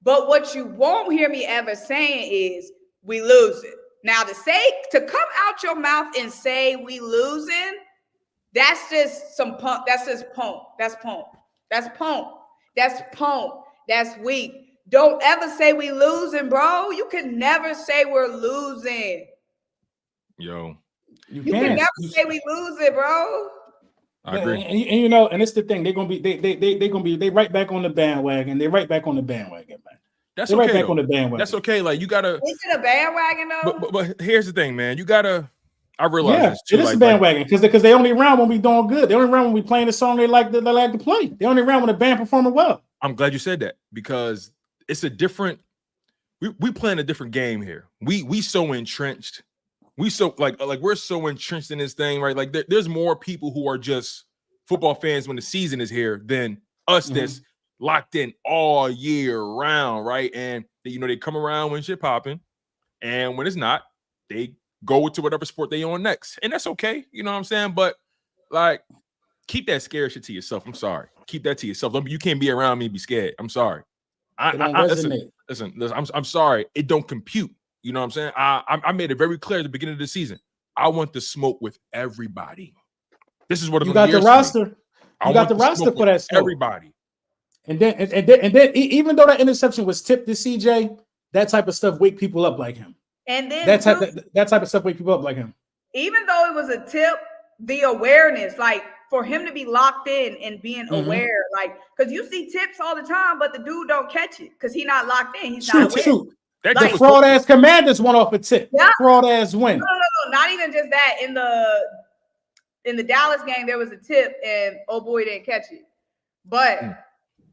But what you won't hear me ever saying is we losing. Now, to come out your mouth and say we losing, that's just some pump. That's just pump. That's pump. That's pump. That's pump. That's weak. Don't ever say we losing, bro. You can never say we're losing. Yo. You can never say we losing, bro. I agree. And you know, and it's the thing. They're gonna be right back on the bandwagon. They're right back on the bandwagon, man. That's They're okay. Right back though. on the bandwagon. That's okay. Like, you gotta. Is it a bandwagon though? But here's the thing, man. You gotta. I realize this too. It is a bandwagon because they only around when we doing good. They only around when we playing the song they like to play. They only around when the band performing well. I'm glad you said that because it's a different. We playing a different game here. We so entrenched. We so like we're so entrenched in this thing, right? Like there's more people who are just football fans when the season is here than us that's locked in all year round, right? And they come around when shit popping, and when it's not, they go to whatever sport they on next, and that's okay. You know what I'm saying? But like, keep that scared shit to yourself. I'm sorry. Keep that to yourself. You can't be around me and be scared. I'm sorry. Listen. I'm sorry. It don't compute. You know what I'm saying? I made it very clear at the beginning of the season. I want to smoke with everybody. This is what you got the roster. You got the roster for that smoke. Everybody. And then even though that interception was tipped to CJ, that type of stuff wake people up like him. And then that type of stuff wake people up like him. Even though it was a tip, the awareness, like for him to be locked in and being aware, like because you see tips all the time, but the dude don't catch it because he's not locked in. He's not aware. True. Like fraud ass Commanders went off a tip. Yeah. Fraud ass win. No. Not even just that. In the Dallas game, there was a tip and oh boy didn't catch it. But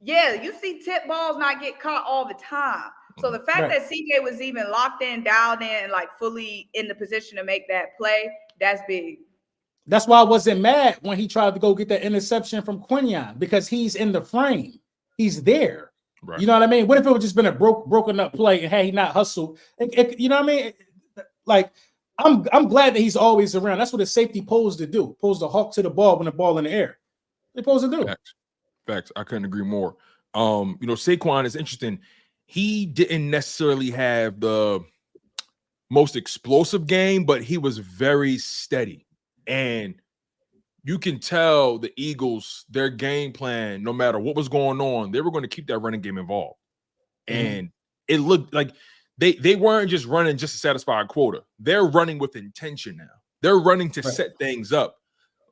yeah, you see tip balls not get caught all the time. So the fact that CJ was even locked in, dialed in, and like fully in the position to make that play, that's big. That's why I wasn't mad when he tried to go get that interception from Quinion, because he's in the frame. He's there. Right. You know what I mean? What if it would just been a broken up play and had he not hustled? You know what I mean? Like, I'm glad that he's always around. That's what a safety posed to do. Posed to hawk to the ball when the ball in the air. They're supposed to do. Facts. I couldn't agree more. Saquon is interesting. He didn't necessarily have the most explosive game, but he was very steady. And you can tell the Eagles, their game plan, no matter what was going on, they were going to keep that running game involved. And it looked like they weren't just running just to satisfy a quota. They're running with intention now. They're running to set things up.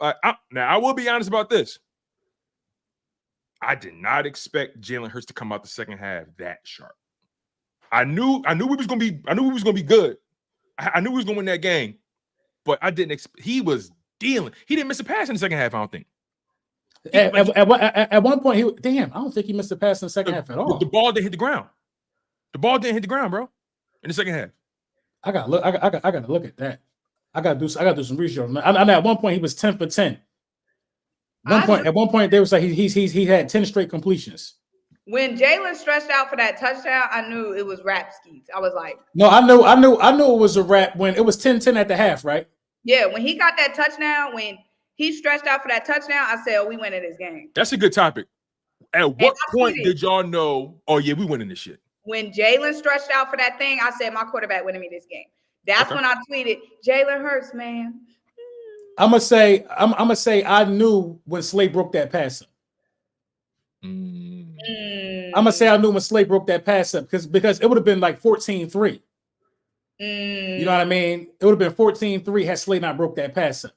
Now, I will be honest about this. I did not expect Jalen Hurts to come out the second half that sharp. I knew we was gonna be good. I knew we was gonna win that game, but I didn't expect. He was dealing. He didn't miss a pass in the second half, I don't think. At one point, I don't think he missed a pass in the second half at all. The ball didn't hit the ground. The ball didn't hit the ground, bro, in the second half. I gotta look at that. I gotta do some research. I mean, at one point he was 10 for 10. At one point they was like he had 10 straight completions. When Jalen stretched out for that touchdown, I knew it was rap skis. I was like, no, I knew it was a wrap when it was 10-10 at the half, right? Yeah, when he got that touchdown, when he stretched out for that touchdown, I said, we winning this game. That's a good topic. At what point did y'all know, oh yeah, we winning this shit? When Jalen stretched out for that thing, I said, my quarterback winning me this game. That's when I tweeted, Jalen Hurts, man. I'm gonna say I knew when Slay broke that pass up. I'm gonna say I knew when Slay broke that pass up because it would have been like 14-3. You know what I mean? It would have been 14-3 had Slay not broke that pass up.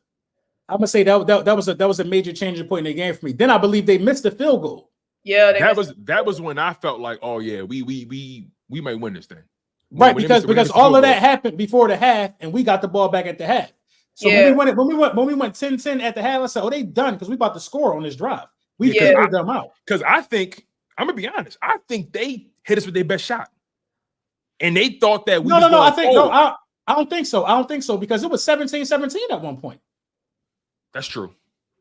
I'm gonna say that was a major changing point in the game for me. Then I believe they missed the field goal. Yeah, that was when I felt like, oh yeah, we might win this thing. Right, because all of that happened before the half, and we got the ball back at the half. So when we went 10-10 at the half, I said, "Oh, they done because we about to score on this drive. We figured them out." Because I think I'm gonna be honest, I think they hit us with their best shot, and they thought that we. I don't think so. I don't think so because it was 17-17 at one point. That's true.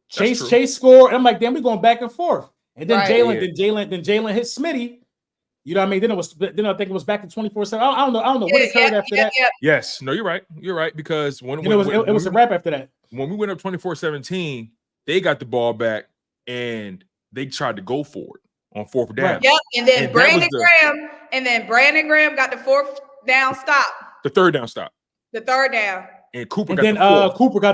Chase scored. And I'm like, damn, we going back and forth, and then Jalen hit Smitty. You know what I mean? Then I think it was back to 24-7. I don't know what occurred after that. Yes, no, you're right. You're right because when it was a wrap after that. When we went up 24-17, they got the ball back and they tried to go for it on fourth down. Yep, and then Brandon Graham got the fourth down stop. The third down stop. The third down. And Cooper got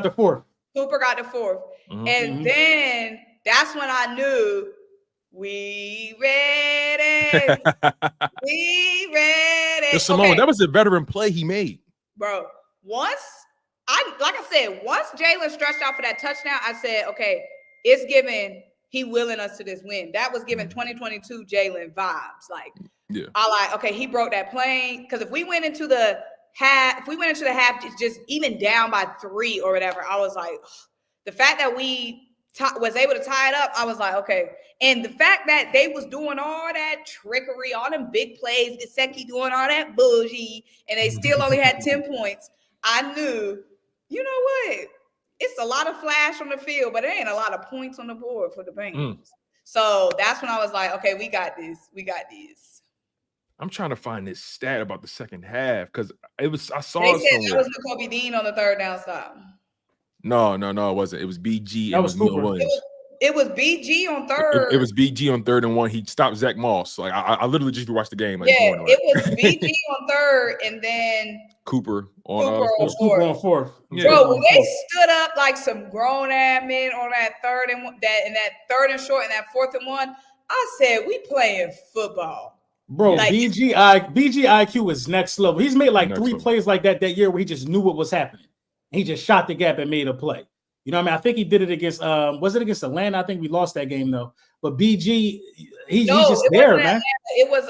the fourth. Cooper got the fourth. And then that's when I knew we ready. We ready. Symone, that was a veteran play he made. Bro, once Jalen stretched out for that touchdown, I said, okay, it's giving he willing us to this win. That was giving 2022 Jalen vibes. Like, okay, he broke that plane. Because if we went into the half, just even down by 3 or whatever, I was like, the fact that we was able to tie it up, I was like, okay. And the fact that they was doing all that trickery, all them big plays, Gesicki doing all that bullshit, and they still only had 10 points, I knew, you know what? It's a lot of flash on the field, but there ain't a lot of points on the board for the Bengals. So that's when I was like, okay, we got this. I'm trying to find this stat about the second half because I saw they it said somewhere. that was Nakobe Dean on the third down stop. No, it wasn't. It was BG. That was Cooper. Williams. It was BG on third. It was BG on 3rd and 1. He stopped Zach Moss. Like I literally just watched the game. Like, it was BG on 3rd and then Cooper on 4th. Yeah. Bro, when they stood up like some grown ass men on that 3rd and that 3rd and short and that 4th and 1, I said we playing football. Bro, like, BG IQ is next level. He's made like 3 plays like that year where he just knew what was happening. He just shot the gap and made a play. You know what I mean? I think he did it against was it against Atlanta? I think we lost that game though. But BG, he's just there, man. It was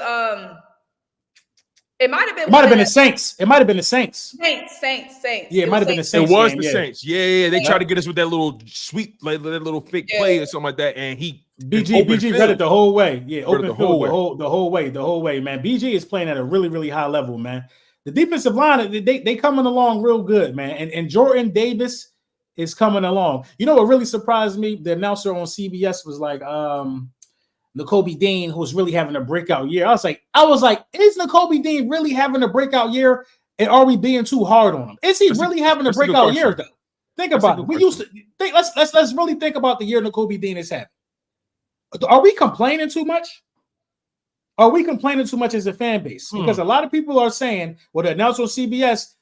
it might have been the Saints. It might have been the Saints. Saints. Yeah, it might have been the Saints. It was the Saints. Yeah. They tried to get us with that little sweet, like that little fake play or something like that. And BG read it the whole way. Yeah, open field the whole way, man. BG is playing at a really, really high level, man. The defensive line, they coming along real good, man. And Jordan Davis is coming along. You know what really surprised me? The announcer on CBS was like, Nakobe Dean, who's really having a breakout year. I was like, is Nakobe Dean really having a breakout year? And are we being too hard on him? Is he really having a breakout year though? Think about it. We used to think. Let's really think about the year Nakobe Dean is having. Are we complaining too much? Are we complaining too much as a fan base? Because a lot of people are saying, well, the announcer on CBS,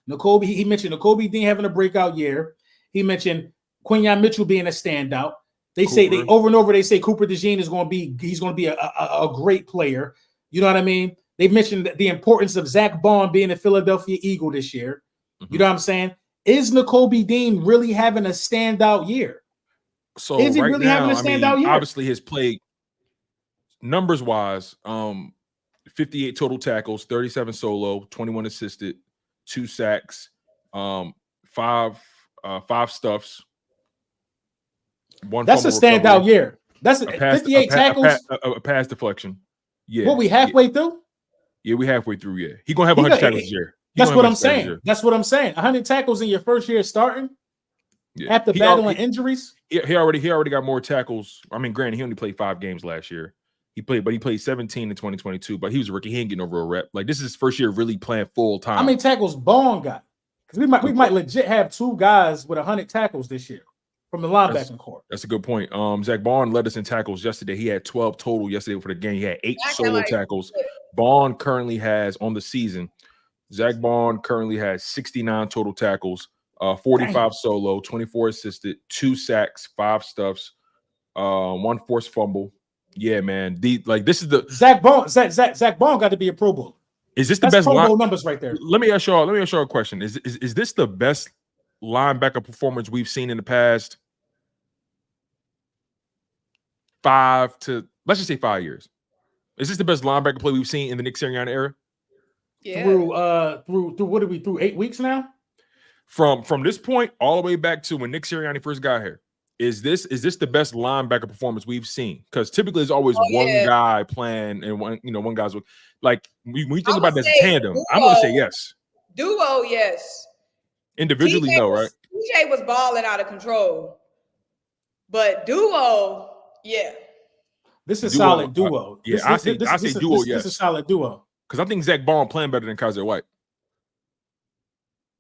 he mentioned Nakobe Dean having a breakout year. He mentioned Quinyon Mitchell being a standout. They say they over and over. They say Cooper DeJean is going to be a great player. You know what I mean? They mentioned the importance of Zach Bond being a Philadelphia Eagle this year. You know what I'm saying? Is Nakobe Dean really having a standout year? So is he really having a standout year? Obviously, his play numbers wise, 58 total tackles, 37 solo, 21 assisted, 2 sacks, 5 stuffs. That's a standout year. That's 58 tackles. A pass deflection. Yeah. What, we halfway through? Yeah, we halfway through. Yeah, he's gonna have 100 tackles this year. That's what I'm saying. That's what I'm saying. 100 tackles in your first year starting after battling injuries. He already got more tackles. I mean, granted, he only played 5 games last year. He played 17 in 2022. But he was a rookie. He ain't getting no real rep. Like, this is his first year really playing full time. How many tackles Bond got? Because we might legit have 2 guys with 100 tackles this year from the linebacking core. That's a good point. Zach Bond led us in tackles yesterday. He had 12 total yesterday for the game. He had 8 solo tackles. Bond currently has on the season. Zach Bond currently has 69 total tackles, 45 solo, 24 assisted, 2 sacks, 5 stuffs, 1 forced fumble. Yeah, man. This is the Zach Bond. Zach Bond got to be a Pro Bowl. Is this the best Pro Bowl numbers right there? Let me ask y'all a question. Is this the best linebacker performance we've seen in the past 5 to, let's just say, 5 years? Is this the best linebacker play we've seen in the Nick Sirianni era? Yeah. Through what are we through 8 weeks now? From this point all the way back to when Nick Sirianni first got here. Is this the best linebacker performance we've seen? Because typically there's always one guy playing and one guy's like when you think about it as a tandem, I'm gonna say yes. Duo, yes. Individually, no, right? TJ was balling out of control, but duo, yeah. This is a solid duo. I say duo. Yes, this is a solid duo. Because I think Zach Bond playing better than Kaiser White.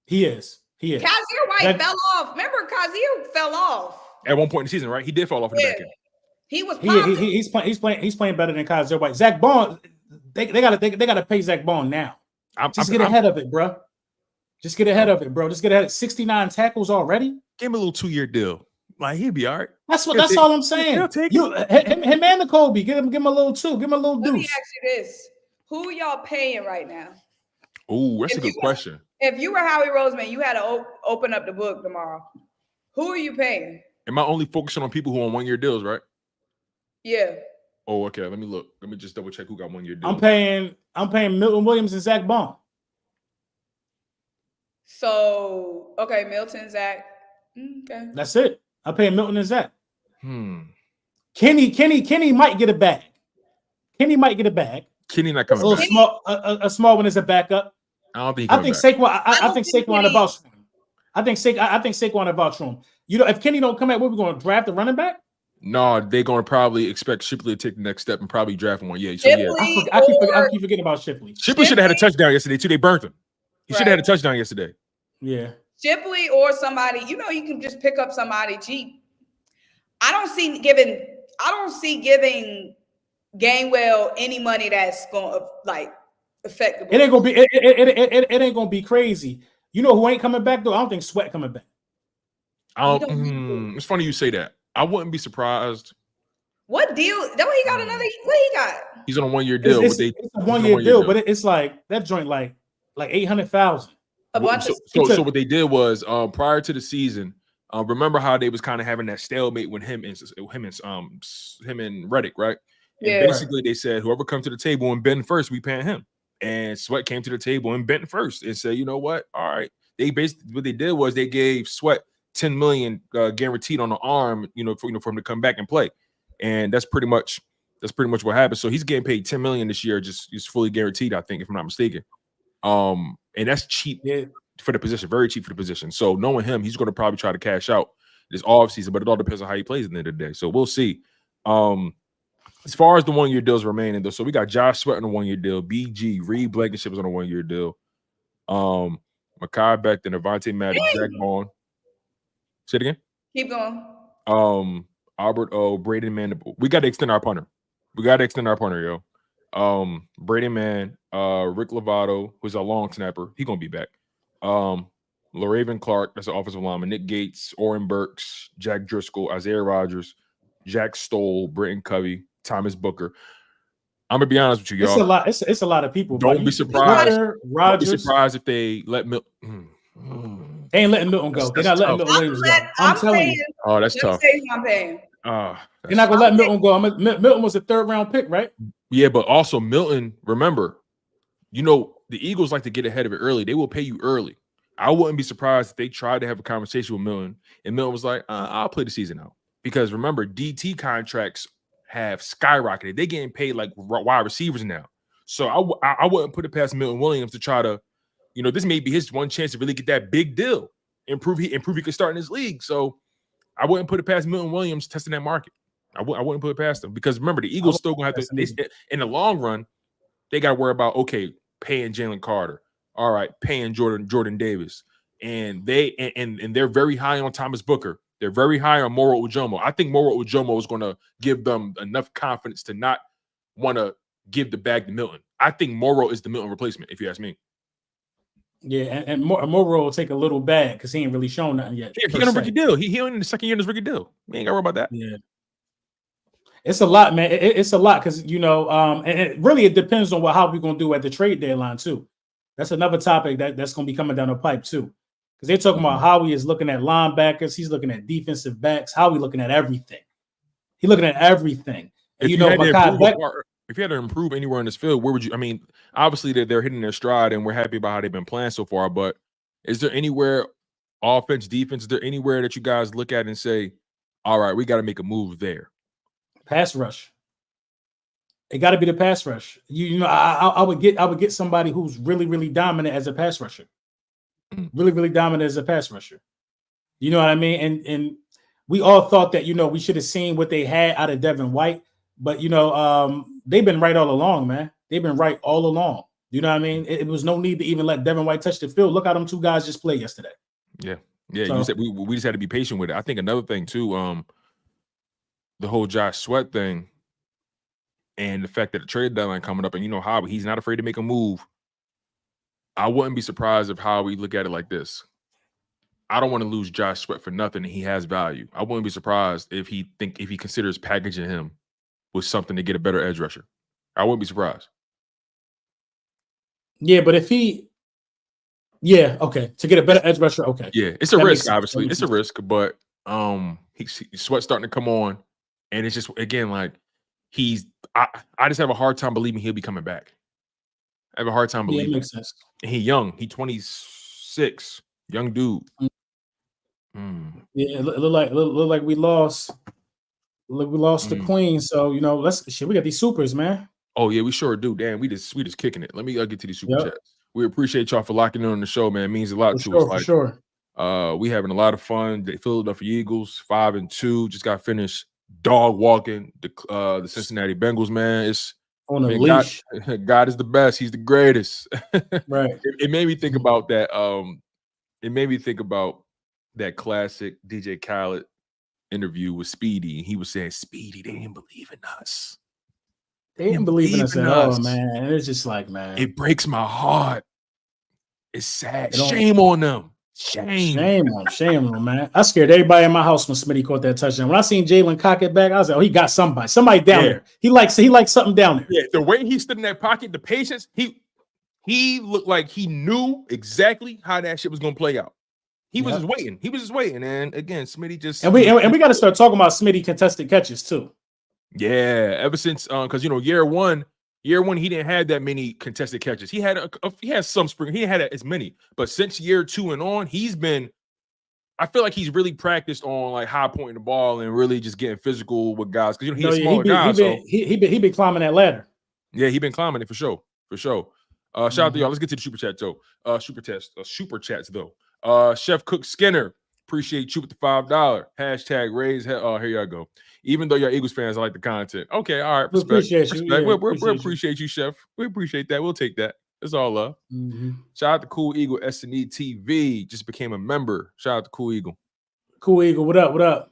He is. Kaiser White fell off. Remember, Kaiser fell off at one point in the season, right? He did fall off in the back end. He was. He's playing better than Kaiser White. Zach Bond. They gotta pay Zach Bond now. Get ahead of it, bro. Just get ahead of it, bro. Just get ahead. 69 tackles already. Give him a little 2-year deal. Like, he'll be all right. That's all I'm saying. Him and Nakobe. Give him a little 2. Give him a little deuce. Let me ask you this: who y'all paying right now? Oh, that's a good question. If you were Howie Roseman, you had to open up the book tomorrow. Who are you paying? Am I only focusing on people who on 1-year deals, right? Yeah. Oh, okay. Let me look. Let me just double check who got 1-year deals. I'm paying Milton Williams and Zach Bond. So, okay, Milton, Zach. Okay. That's it. I'm paying Milton and Zach. Kenny might get a bag. Kenny not coming back. A small one is a backup. I think Saquon. I think Saquon about him. I think Saquon about him. You know, if Kenny don't come back, what, we going to draft a running back? No, they're going to probably expect Shipley to take the next step and probably draft one. Yeah, so I keep forgetting about Shipley. Shipley should have had a touchdown yesterday too. They burnt him. He should have had a touchdown yesterday. Yeah. Shipley or somebody, you can just pick up somebody cheap. I don't see giving Gainwell any money that's going to affect the. It ain't gonna be. It ain't gonna be crazy. You know who ain't coming back though? I don't think Sweat coming back. It's funny you say that. I wouldn't be surprised. What deal? That he got another. What he got? He's on a 1-year deal. It's a 1-year deal, but it's like that joint like 800,000. So what they did was prior to the season, remember how they was kind of having that stalemate with him and Reddick, right? And basically they said whoever comes to the table and bend first, we paying him. And Sweat came to the table and bent first and said, you know what? All right. What they did was they gave Sweat $10 million guaranteed on the arm, for him to come back and play. And that's pretty much what happened. So he's getting paid $10 million this year, just fully guaranteed, I think, if I'm not mistaken. And that's cheap for the position, very cheap for the position. So knowing him, he's going to probably try to cash out. this off season, but it all depends on how he plays at the end of the day. So we'll see. As far as the 1 year deals remaining, though, so we got Josh Sweat on a 1 year deal, BG Reed Blankenship is on a 1 year deal. Makai Becton, Avonte Maddox, Zach Bond. Say it again. Keep going. Albert O, Braden Mann. We got to extend our punter. Yo. Braden Mann, Rick Lovato, who's a long snapper. He's gonna be back. LaRaven Clark, that's an offensive lineman. Nick Gates, Oren Burks, Jack Driscoll, Isaiah Rogers, Jack Stoll, Britton Covey, Thomas Booker. I'm gonna be honest with you, y'all. It's a lot. It's a lot of people. Don't be surprised. Rogers. Don't be surprised if they let Milton. They ain't letting Milton go. They're not letting Milton Williams go. I'm telling you. Oh, that's tough. I'm paying. They're not gonna let Milton go. Milton was a 3rd round pick, right? Yeah, but also Milton. Remember, the Eagles like to get ahead of it early. They will pay you early. I wouldn't be surprised if they tried to have a conversation with Milton, and Milton was like, "I'll play the season out." Because remember, DT contracts have skyrocketed. They're getting paid like wide receivers now. So I wouldn't put it past Milton Williams to try to, this may be his one chance to really get that big deal, improve he could start in this league. So I wouldn't put it past Milton Williams testing that market. I wouldn't put it past them because remember the Eagles still gonna have to. In the long run, they got to worry about paying Jalen Carter, all right, paying Jordan Davis, and they're very high on Thomas Booker. They're very high on Moro Ujomo. I think Moro Ujomo is going to give them enough confidence to not want to give the bag to Milton. I think Moro is the Milton replacement, if you ask me. Yeah, and Moro will take a little bag because he ain't really shown nothing yet. He got a rookie deal. He only in the second year in his rookie deal. We ain't got to worry about that. Yeah. It's a lot, man. It's a lot because, and it depends on how we're going to do at the trade deadline, too. That's another topic that's going to be coming down the pipe, too. Because they're talking about how he is looking at linebackers. He's looking at defensive backs. How he looking at everything. He's looking at everything. And, if you had to improve anywhere in this field, where would you? I mean, obviously they're hitting their stride, and we're happy about how they've been playing so far. But is there anywhere, offense, defense, is there anywhere that you guys look at and say, all right, we got to make a move there? Pass rush. It got to be the pass rush. I would get somebody who's really, really dominant as a pass rusher. Really, really dominant as a pass rusher. You know what I mean? And we all thought that, we should have seen what they had out of Devin White. But, they've been right all along, man. They've been right all along. You know what I mean? It was no need to even let Devin White touch the field. Look how them two guys just played yesterday. Yeah. So, you said we just had to be patient with it. I think another thing, too, the whole Josh Sweat thing and the fact that the trade deadline coming up and how he's not afraid to make a move. I wouldn't be surprised if how we look at it like this. I don't want to lose Josh Sweat for nothing. He has value. I wouldn't be surprised if he considers packaging him with something to get a better edge rusher. I wouldn't be surprised. Yeah, but if to get a better edge rusher, okay. Yeah, it's a risk, obviously. It's a risk, but Sweat's starting to come on, and it's just again like I just have a hard time believing he'll be coming back. I have a hard time believing. Yeah, it makes sense. He's young. He's 26. Young dude. Yeah, it look like we lost. Look, we lost the queen. So we got these supers, man. Oh yeah, we sure do. Damn, we just kicking it. Let me get to these super chats. We appreciate y'all for locking in on the show, man. It means a lot to us. For sure. We having a lot of fun. The Philadelphia Eagles 5-2 just got finished dog walking the Cincinnati Bengals, man. It's on a leash. God is the best. He's the greatest. Right. It made me think about that. It made me think about that classic DJ Khaled interview with Speedy. He was saying, Speedy, they didn't believe in us. They didn't believe in us at all, man. It's just like, man. It breaks my heart. It's sad. Shame on them. Shame on them, man. I scared everybody in my house when Smitty caught that touchdown. When I seen Jalen cock it back, I was like, oh, he got somebody down there. He likes something down there. Yeah, the way he stood in that pocket, the patience, he looked like he knew exactly how that shit was gonna play out. He was just waiting. And again, Smitty just and we got to start talking about Smitty contested catches too. Yeah, ever since because year one he didn't have that many contested catches. He had some spring. He had as many, but since year 2 and on, he's been. I feel like he's really practiced on like high pointing the ball and really just getting physical with guys because he's a smaller guy. He been climbing that ladder. Yeah, he been climbing it for sure. Shout out to y'all. Let's get to the super chat though. Super chats though. Chef Cook Skinner. Appreciate you with the $5. Hashtag raise. Here y'all go. Even though you're Eagles fans, I like the content. Okay, all right. We Respect. appreciate you. Yeah, We appreciate you, Chef. We appreciate that. We'll take that. It's all love. Mm-hmm. Shout out to Cool Eagle S&E TV. Just became a member. Shout out to Cool Eagle. Cool Eagle. What up? What up?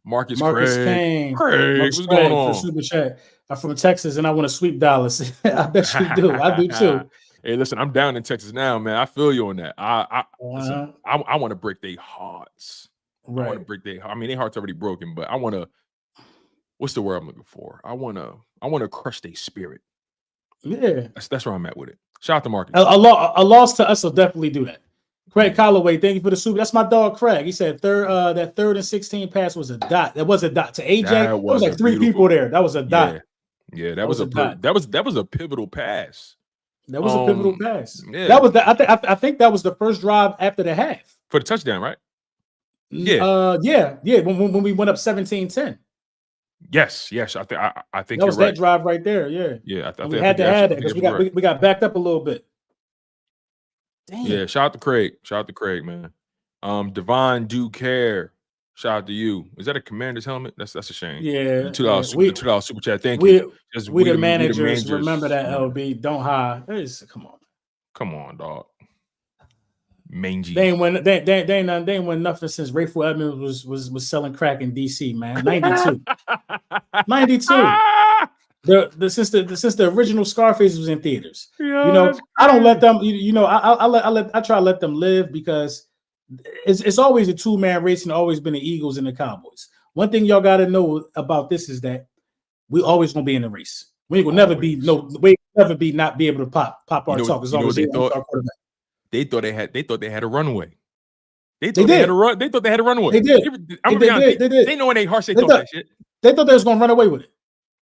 Marcus Kane. Craig, Marcus what's Craig going on? for super chat. I'm from Texas and I want to sweep Dallas. I bet you do. I do too. Hey, listen, I'm down in Texas now, man. I feel you on that. Listen, I want to break their hearts. Right. I want to break their. I mean, their heart's already broken, but I want to. What's the word I'm looking for? I want to crush their spirit. Yeah, that's where I'm at with it. Shout out to Marcus. A loss to us will definitely do that. Craig Calloway, thank you for the super. That's my dog Craig. He said that 3rd and 16 pass was a dot. That was a dot to AJ. That was like 3 people there. That was a dot. Yeah, that was a dot. That was a pivotal pass. That was a pivotal pass. Yeah. That was I think that was the first drive after the half. For the touchdown, right? Yeah. Yeah. When we went up 17-10. Yes. I think that was you're right. that drive right there. Yeah. Yeah. We had to add that because we got backed up a little bit. Damn. Yeah. Shout out to Craig, man. Devon Ducare. Shout out to you. Is that a Commander's helmet? That's a shame. Yeah. The $2 super chat. Thank you. We the managers. Remember that, LB. Don't hide. Come on, dog. Mangy. They ain't win nothing since Rayful Edmonds was selling crack in DC, man. 92. 92. Since the original Scarface was in theaters. Yeah, I don't let them. I try to let them live because it's always a 2-man race and always been the Eagles and the Cowboys. One thing y'all got to know about this is that we always gonna be in the race. We will never be not be able to pop our talk as long as they thought. They thought they had a runway. They thought they had a runway. They did. They did. They know in their hearts they thought that shit. They thought they was gonna run away with it.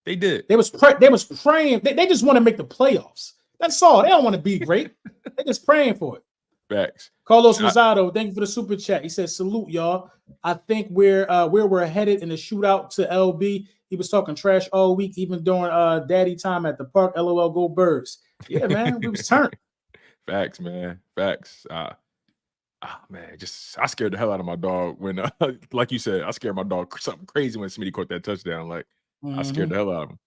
They did. They was praying. They just want to make the playoffs. That's all. They don't want to be great. They just praying for it. Facts. Carlos Rosado, thank you for the super chat. He says, "Salute y'all. I think where we're headed in the shootout to LB. He was talking trash all week, even during daddy time at the park. LOL, go Birds. Yeah, man, we was turned. Facts, man. Facts. Man, I scared the hell out of my dog when, like you said, I scared my dog something crazy when Smitty caught that touchdown. Like, I scared the hell out of him.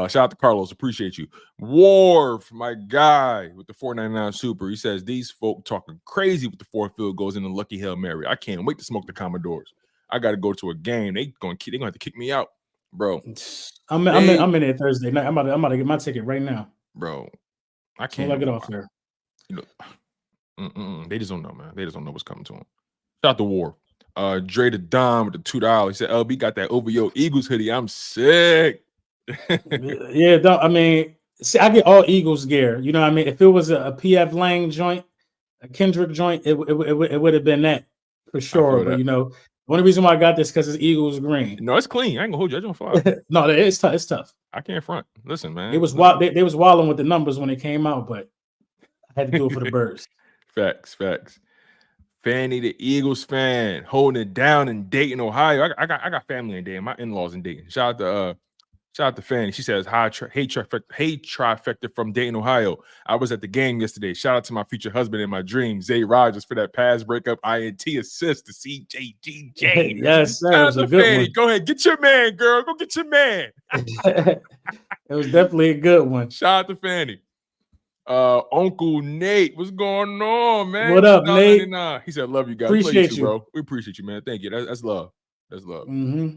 Shout out to Carlos. Appreciate you. Wharf, my guy with the $4.99 super. He says, these folk talking crazy with the 4 field goals in the lucky Hail Mary. I can't wait to smoke the Commodores. I got to go to a game. They're going to have to kick me out, bro. I'm in there Thursday night. I'm about to get my ticket right now. Bro, I can't. I'll get off there. They just don't know, man. They just don't know what's coming to them. Shout out to War. Dre the Dom with the $2. He said, LB got that OVO Eagles hoodie. I'm sick. Yeah, see, I get all Eagles gear. You know what I mean? If it was a PF Lang joint, a Kendrick joint, it would have been that for sure. But the only reason why I got this because it's Eagles green. No, it's clean. I ain't gonna hold you. I don't fly. No, it's tough. It's tough. I can't front. Listen, man. It was wild. They was wilding with the numbers when it came out, but I had to do it for the Birds. Facts. Fanny, the Eagles fan, holding it down in Dayton, Ohio. I got family in Dayton. My in-laws in Dayton. Shout out to Fanny. She says, hey trifecta from Dayton, Ohio. I was at the game yesterday. Shout out to my future husband in my dream, Zay Rogers, for that pass breakup INT assist to CJGJ. Yes, sir. It was a good Fanny. one. Go ahead. Get your man, girl. Go get your man. It was definitely a good one. Shout out to Fanny. Uncle Nate, what's going on, man? What up, Nate? He said, love you guys. Appreciate you, bro. We appreciate you, man. Thank you. That's love. That's love. Mm-hmm.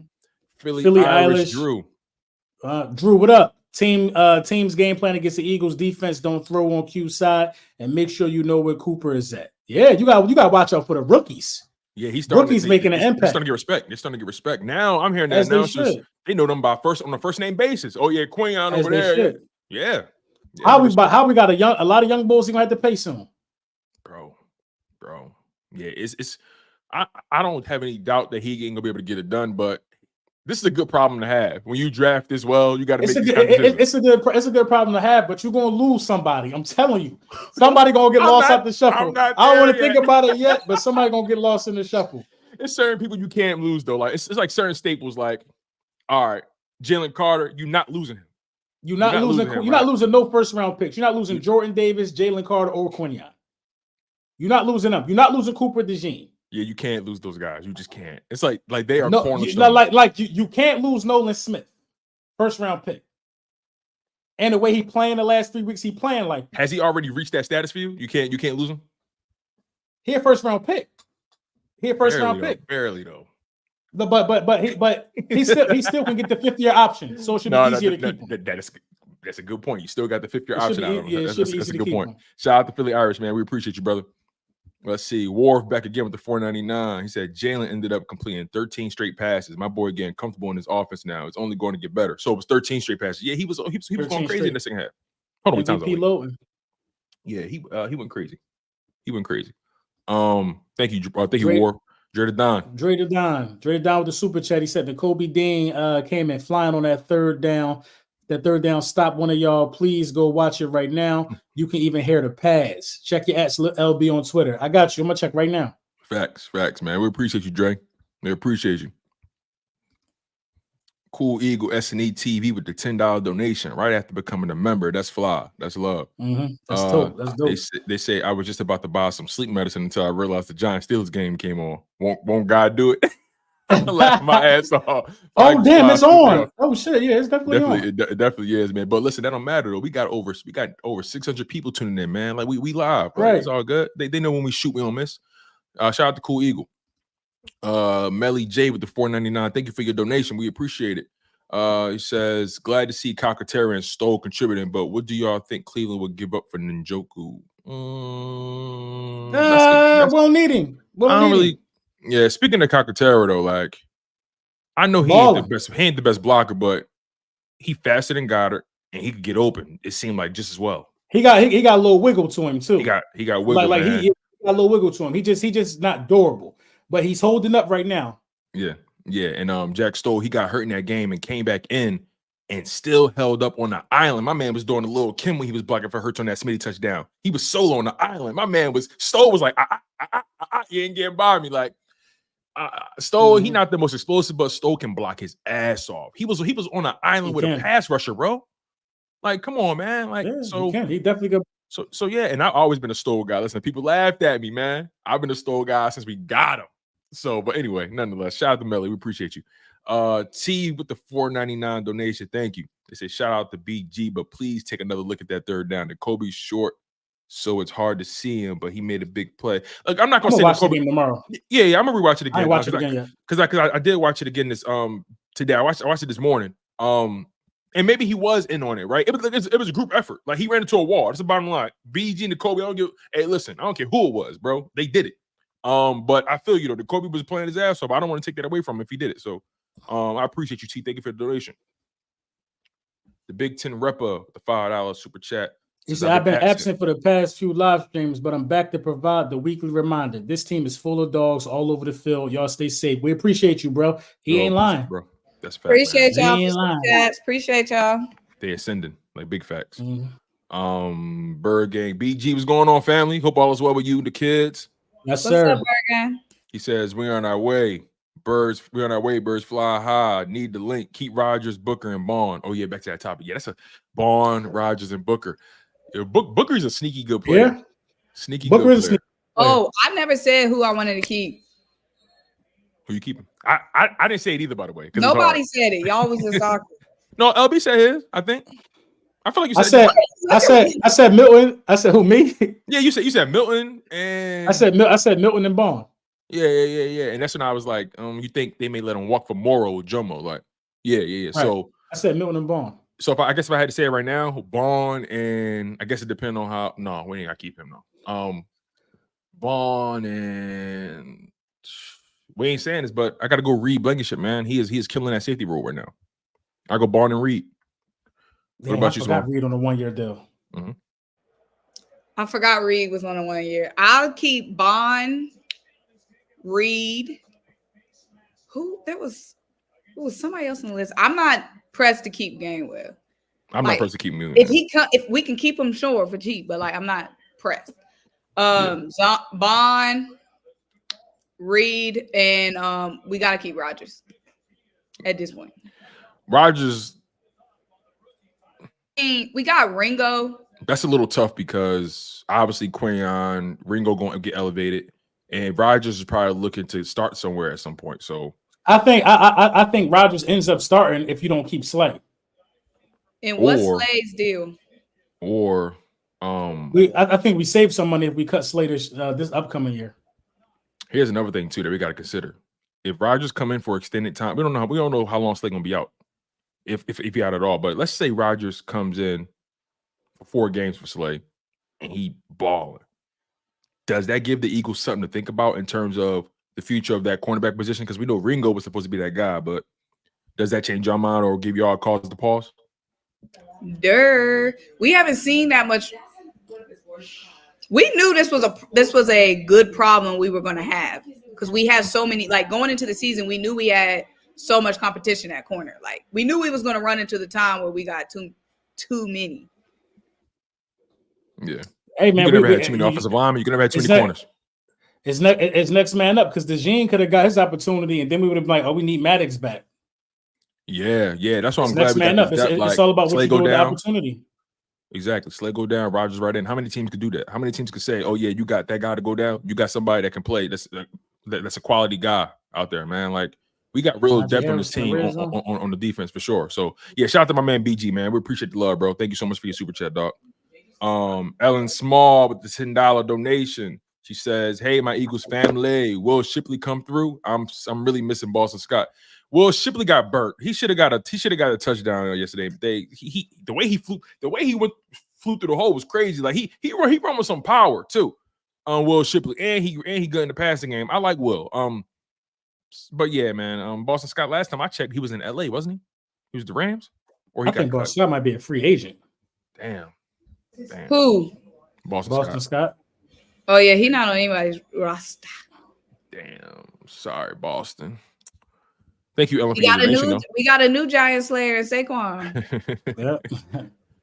Philly Irish Drew. Drew, what up? Team's game plan against the Eagles defense. Don't throw on Q side and make sure you know where Cooper is at. Yeah, you got to watch out for the rookies. Yeah, he's making an impact. They're starting to get respect. They're starting to get respect. Now I'm hearing that now. They know them on a first name basis. Oh yeah, Quinion over there. Yeah. How we got a lot of young bulls you're gonna have to pay soon, bro. Yeah, it's I don't have any doubt that he ain't gonna be able to get it done, but this is a good problem to have. When you draft this well, you got to make it's a good problem to have, but you're gonna lose somebody. I'm telling you, somebody gonna get lost out the shuffle. I don't want to think about it yet, but somebody gonna get lost in the shuffle. It's certain people you can't lose though. Like it's like certain staples. Like, all right, Jalen Carter, you're not losing him. You're not losing no first round picks. You're not losing Jordan Davis, Jalen Carter, or Quinion. You're not losing them. You're not losing Cooper DeJean. Yeah, you can't lose those guys. You just can't. It's like they are No, cornerstones. you can't lose Nolan Smith, first round pick. And the way he playing the last 3 weeks, he playing like. Has he already reached that status for you? You can't lose him. He a first round pick. Round pick. Barely though. But he still can get the 5th-year option. So it should be easier to keep him. That's a good point. You still got the 5th-year option out of him. That's a good point. Him. Shout out to Philly Irish, man. We appreciate you, brother. Let's see. Wharf back again with the 499. He said Jalen ended up completing 13 straight passes. My boy getting comfortable in his offense now. It's only going to get better. So it was 13 straight passes. Yeah, he was going crazy in the second half. Hold on, what time's it? Yeah, he went crazy. He went crazy. Thank you, Wharf. Dre Don with the super chat. He said the Kobe Dean came in flying on that third down. That third down stop. One of y'all, please go watch it right now. You can even hear the pads. Check your @LB on Twitter. I got you. I'm gonna check right now. Facts, man. We appreciate you, Dre. We appreciate you. Cool Eagle S&E TV with the $10 donation right after becoming a member. That's fly. That's love. Mm-hmm. That's dope. That's dope. They say I was just about to buy some sleep medicine until I realized the Giants Steelers game came on. Won't God do it? Laugh my ass off. Oh damn, it's on. Oh shit, yeah, it's definitely on. It definitely is, man. But listen, that don't matter though. We got over 600 people tuning in, man. Like we live, right? It's all good. They know when we shoot, we don't miss. Shout out to Cool Eagle. Melly J with the $4.99. Thank you for your donation. We appreciate it. He says, glad to see Calcaterra and Stoll contributing, but what do y'all think Cleveland would give up for Njoku? We'll need him. Yeah, speaking of Calcaterra though, like I know he ain't the best blocker, but he faster than Goddard and he could get open. It seemed like just as well. He got a little wiggle to him too. He got wiggle. Like he got a little wiggle to him. He just not durable, but he's holding up right now. Yeah. And Jack Stoll, he got hurt in that game and came back in and still held up on the island. My man was doing a little Kim when he was blocking for Hurts on that Smitty touchdown. He was solo on the island. My man Stoll was like, you ain't getting by me. Like Stoll, he not the most explosive, but Stoll can block his ass off. He was on an island with a pass rusher, bro. Like, come on, man. Like, he definitely got. So yeah, and I've always been a Stoll guy. Listen, people laughed at me, man. I've been a Stoll guy since we got him. So, but anyway, nonetheless, shout out to Melly. We appreciate you. T with the $4.99 donation. Thank you. They say shout out to BG, but please take another look at that third down. The Kobe's short, so it's hard to see him, but he made a big play. Like, I'm not gonna say watch the game tomorrow. Yeah, I'm gonna rewatch it again. I watch it again, because I did watch it again this today. I watched it this morning. And maybe he was in on it, right? It was a group effort. Like he ran into a wall. That's the bottom line. BG and the Kobe. Hey, listen, I don't care who it was, bro. They did it. But I feel the Kobe was playing his ass off. I don't want to take that away from him if he did it. So I appreciate you, T. Thank you for the donation. The Big Ten Repper, the $5 super chat. He said, I've been absent for the past few live streams, but I'm back to provide the weekly reminder. This team is full of dogs all over the field. Y'all stay safe. We appreciate you, bro. He ain't lying, bro. That's fact. Appreciate y'all. Appreciate y'all. They ascending like big facts. Bird Gang. BG, what's going on, family? Hope all is well with you and the kids. Yes, sir. What's up, Bird Gang? He says, we're on our way. Birds fly high. Need the link. Keep Rodgers, Booker, and Bond. Oh, yeah, back to that topic. Yeah, that's a Bond, Rodgers, and Booker. Booker's a sneaky good player. Yeah. Sneaky Booker good player. Oh, I never said who I wanted to keep. Who you keeping? I didn't say it either, by the way. Nobody said it. Y'all was just talking. No, LB said his, I think. I feel like you said I said Milton. I said who, me? Yeah, you said Milton and I said Milton and Bond. Yeah. And that's when I was like, you think they may let him walk for Morrow or Jomo? Like, yeah. Right. So I said Milton and Bond. So if I had to say it right now, Bond and I guess it depends on how. No, we ain't gotta keep him though. Bond and we ain't saying this, but I gotta go Reed Blankenship, man. He is killing that safety role right now. I go Bond and Reed. What about you, Symone? Reed on a 1-year deal. Mm-hmm. I forgot Reed was on a 1 year. I'll keep Bond, Reed. Who was somebody else on the list? I'm not pressed to keep Gainwell. I'm not pressed to keep moving. If we can keep him sure for cheap, but like I'm not pressed. Bond, Reed, and we gotta keep Rodgers at this point. Rodgers. We got Ringo. That's a little tough because obviously Ringo going to get elevated, And Rodgers is probably looking to start somewhere at some point. So I think Rodgers ends up starting if you don't keep Slay. And what's Slay's deal? Or I think we save some money if we cut Slay this upcoming year. Here's another thing too that we got to consider. If Rodgers come in for extended time, we don't know how long Slay gonna be out. If he out at all. But let's say Rodgers comes in for 4 games for Slay and he balling. Does that give the Eagles something to think about in terms of the future of that cornerback position? Because we know Ringo was supposed to be that guy, but does that change your mind or give y'all a cause to pause? We haven't seen that much. We knew this was a good problem we were going to have because we had so many. Like going into the season, we knew we had so much competition at corner. Like we knew we was going to run into the time where we got too many. Yeah. Hey man, you could never had too many offensive linemen. You could never had too many corners. It's next man up because DeJean could have got his opportunity, and then we would have been like, "Oh, we need Maddox back." Yeah. That's why I'm glad we got up. It's all about what you do with the opportunity. Exactly. Slay go down, Rodgers right in. How many teams could do that? How many teams could say, "Oh yeah, you got that guy to go down. You got somebody that can play. That's a quality guy out there, man." Like we got real depth on this team on the defense for sure. So yeah, shout out to my man BG, man. We appreciate the love, bro. Thank you so much for your super chat, dog. Ellen Small with the $10 donation. She says, "Hey, my Eagles family, will Shipley come through? I'm really missing Boston Scott. Will Shipley got burnt. He should have got a touchdown yesterday. The way he flew through the hole was crazy. Like he run with some power too. Will Shipley and he good in the passing game. I like Will. But yeah, man. Boston Scott. Last time I checked, he was in LA, wasn't he? He was the Rams. Or I think Boston Scott might be a free agent. Damn. Who? Boston Scott. Oh yeah, he not on anybody's roster. Damn. Sorry, Boston. Thank you, Ellen. We got a new Giant Slayer, Saquon. Yep.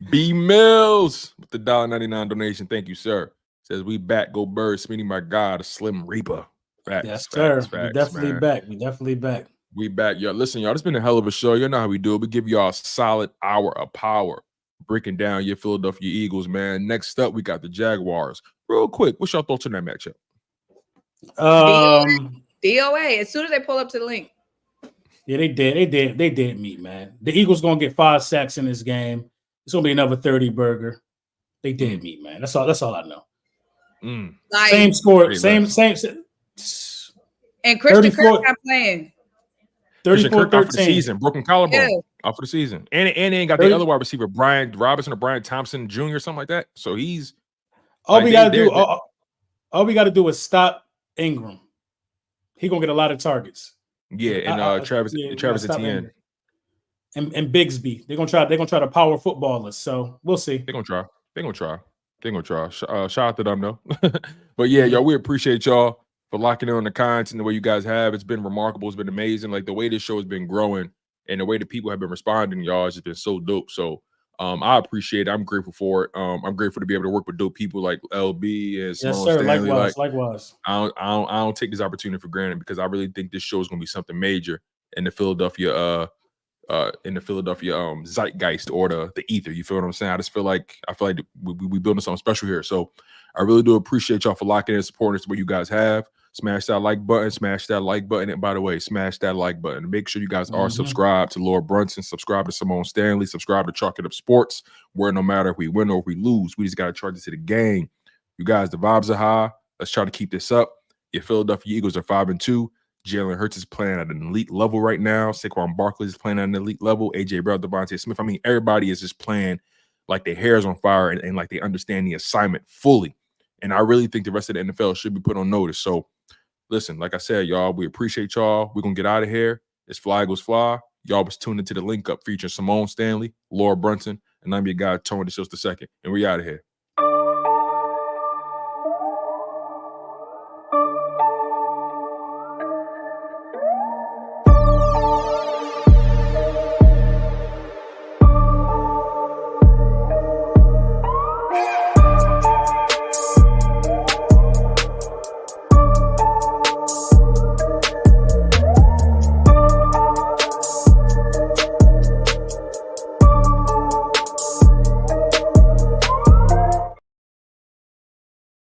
B Mills with the $1.99 donation. Thank you, sir. Says we back. Go Birds. Meaning my God, a Slim Reaper. Facts, yes, sir. Facts, we definitely man. back. We definitely back. We back, y'all. Listen, y'all. It's been a hell of a show. You know how we do it. We give y'all a solid hour of power, breaking down your Philadelphia Eagles, man. Next up, we got the Jaguars. Real quick, what's your thoughts on that matchup? DOA. As soon as they pull up to the link. Yeah, they did meet, man. The Eagles gonna get 5 sacks in this game. It's gonna be another 30 burger. They did meet, man. That's all I know. Like, same score, same. And Christian Kirk not playing. 34-13 out for the season. Broken collarbone out for the season. And they ain't got the other wide receiver, Brian Robinson or Brian Thompson Jr. or something like that. So he's all we gotta do is stop Ingram. He gonna get a lot of targets. Yeah, and Travis Etienne. And Bigsby. They're gonna try to power footballers. So we'll see. They're gonna try. Shout out to them though. But yeah, y'all, we appreciate y'all for locking in on the content the way you guys have. It's been remarkable. It's been amazing. Like the way this show has been growing and the way that people have been responding, y'all, has just been so dope. So I appreciate it. I'm grateful for it. I'm grateful to be able to work with dope people like LB and Symone. Yes, sir. Stanley. Likewise. I don't take this opportunity for granted because I really think this show is going to be something major in the Philadelphia zeitgeist or the ether. You feel what I'm saying? I feel like we building something special here. So I really do appreciate y'all for locking in and supporting us the way you guys have. Smash that like button. And by the way, smash that like button. Make sure you guys are subscribed to Lord Brunson, subscribe to Symone Stanley, subscribe to Chalk It Up Sports, where no matter if we win or if we lose, we just got to charge it to the game. You guys, the vibes are high. Let's try to keep this up. Your Philadelphia Eagles are 5-2. Jalen Hurts is playing at an elite level right now. Saquon Barkley is playing at an elite level. A.J. Brown, Devontae Smith. I mean, everybody is just playing like their hair is on fire and like they understand the assignment fully. And I really think the rest of the NFL should be put on notice. So, listen, like I said, y'all, we appreciate y'all. We're going to get out of here. It's Fly Eagles Fly. Y'all was tuned into the Link Up featuring Symone Stanley, Laura Brunson, and I'm your guy, Tony the Second. And we out of here.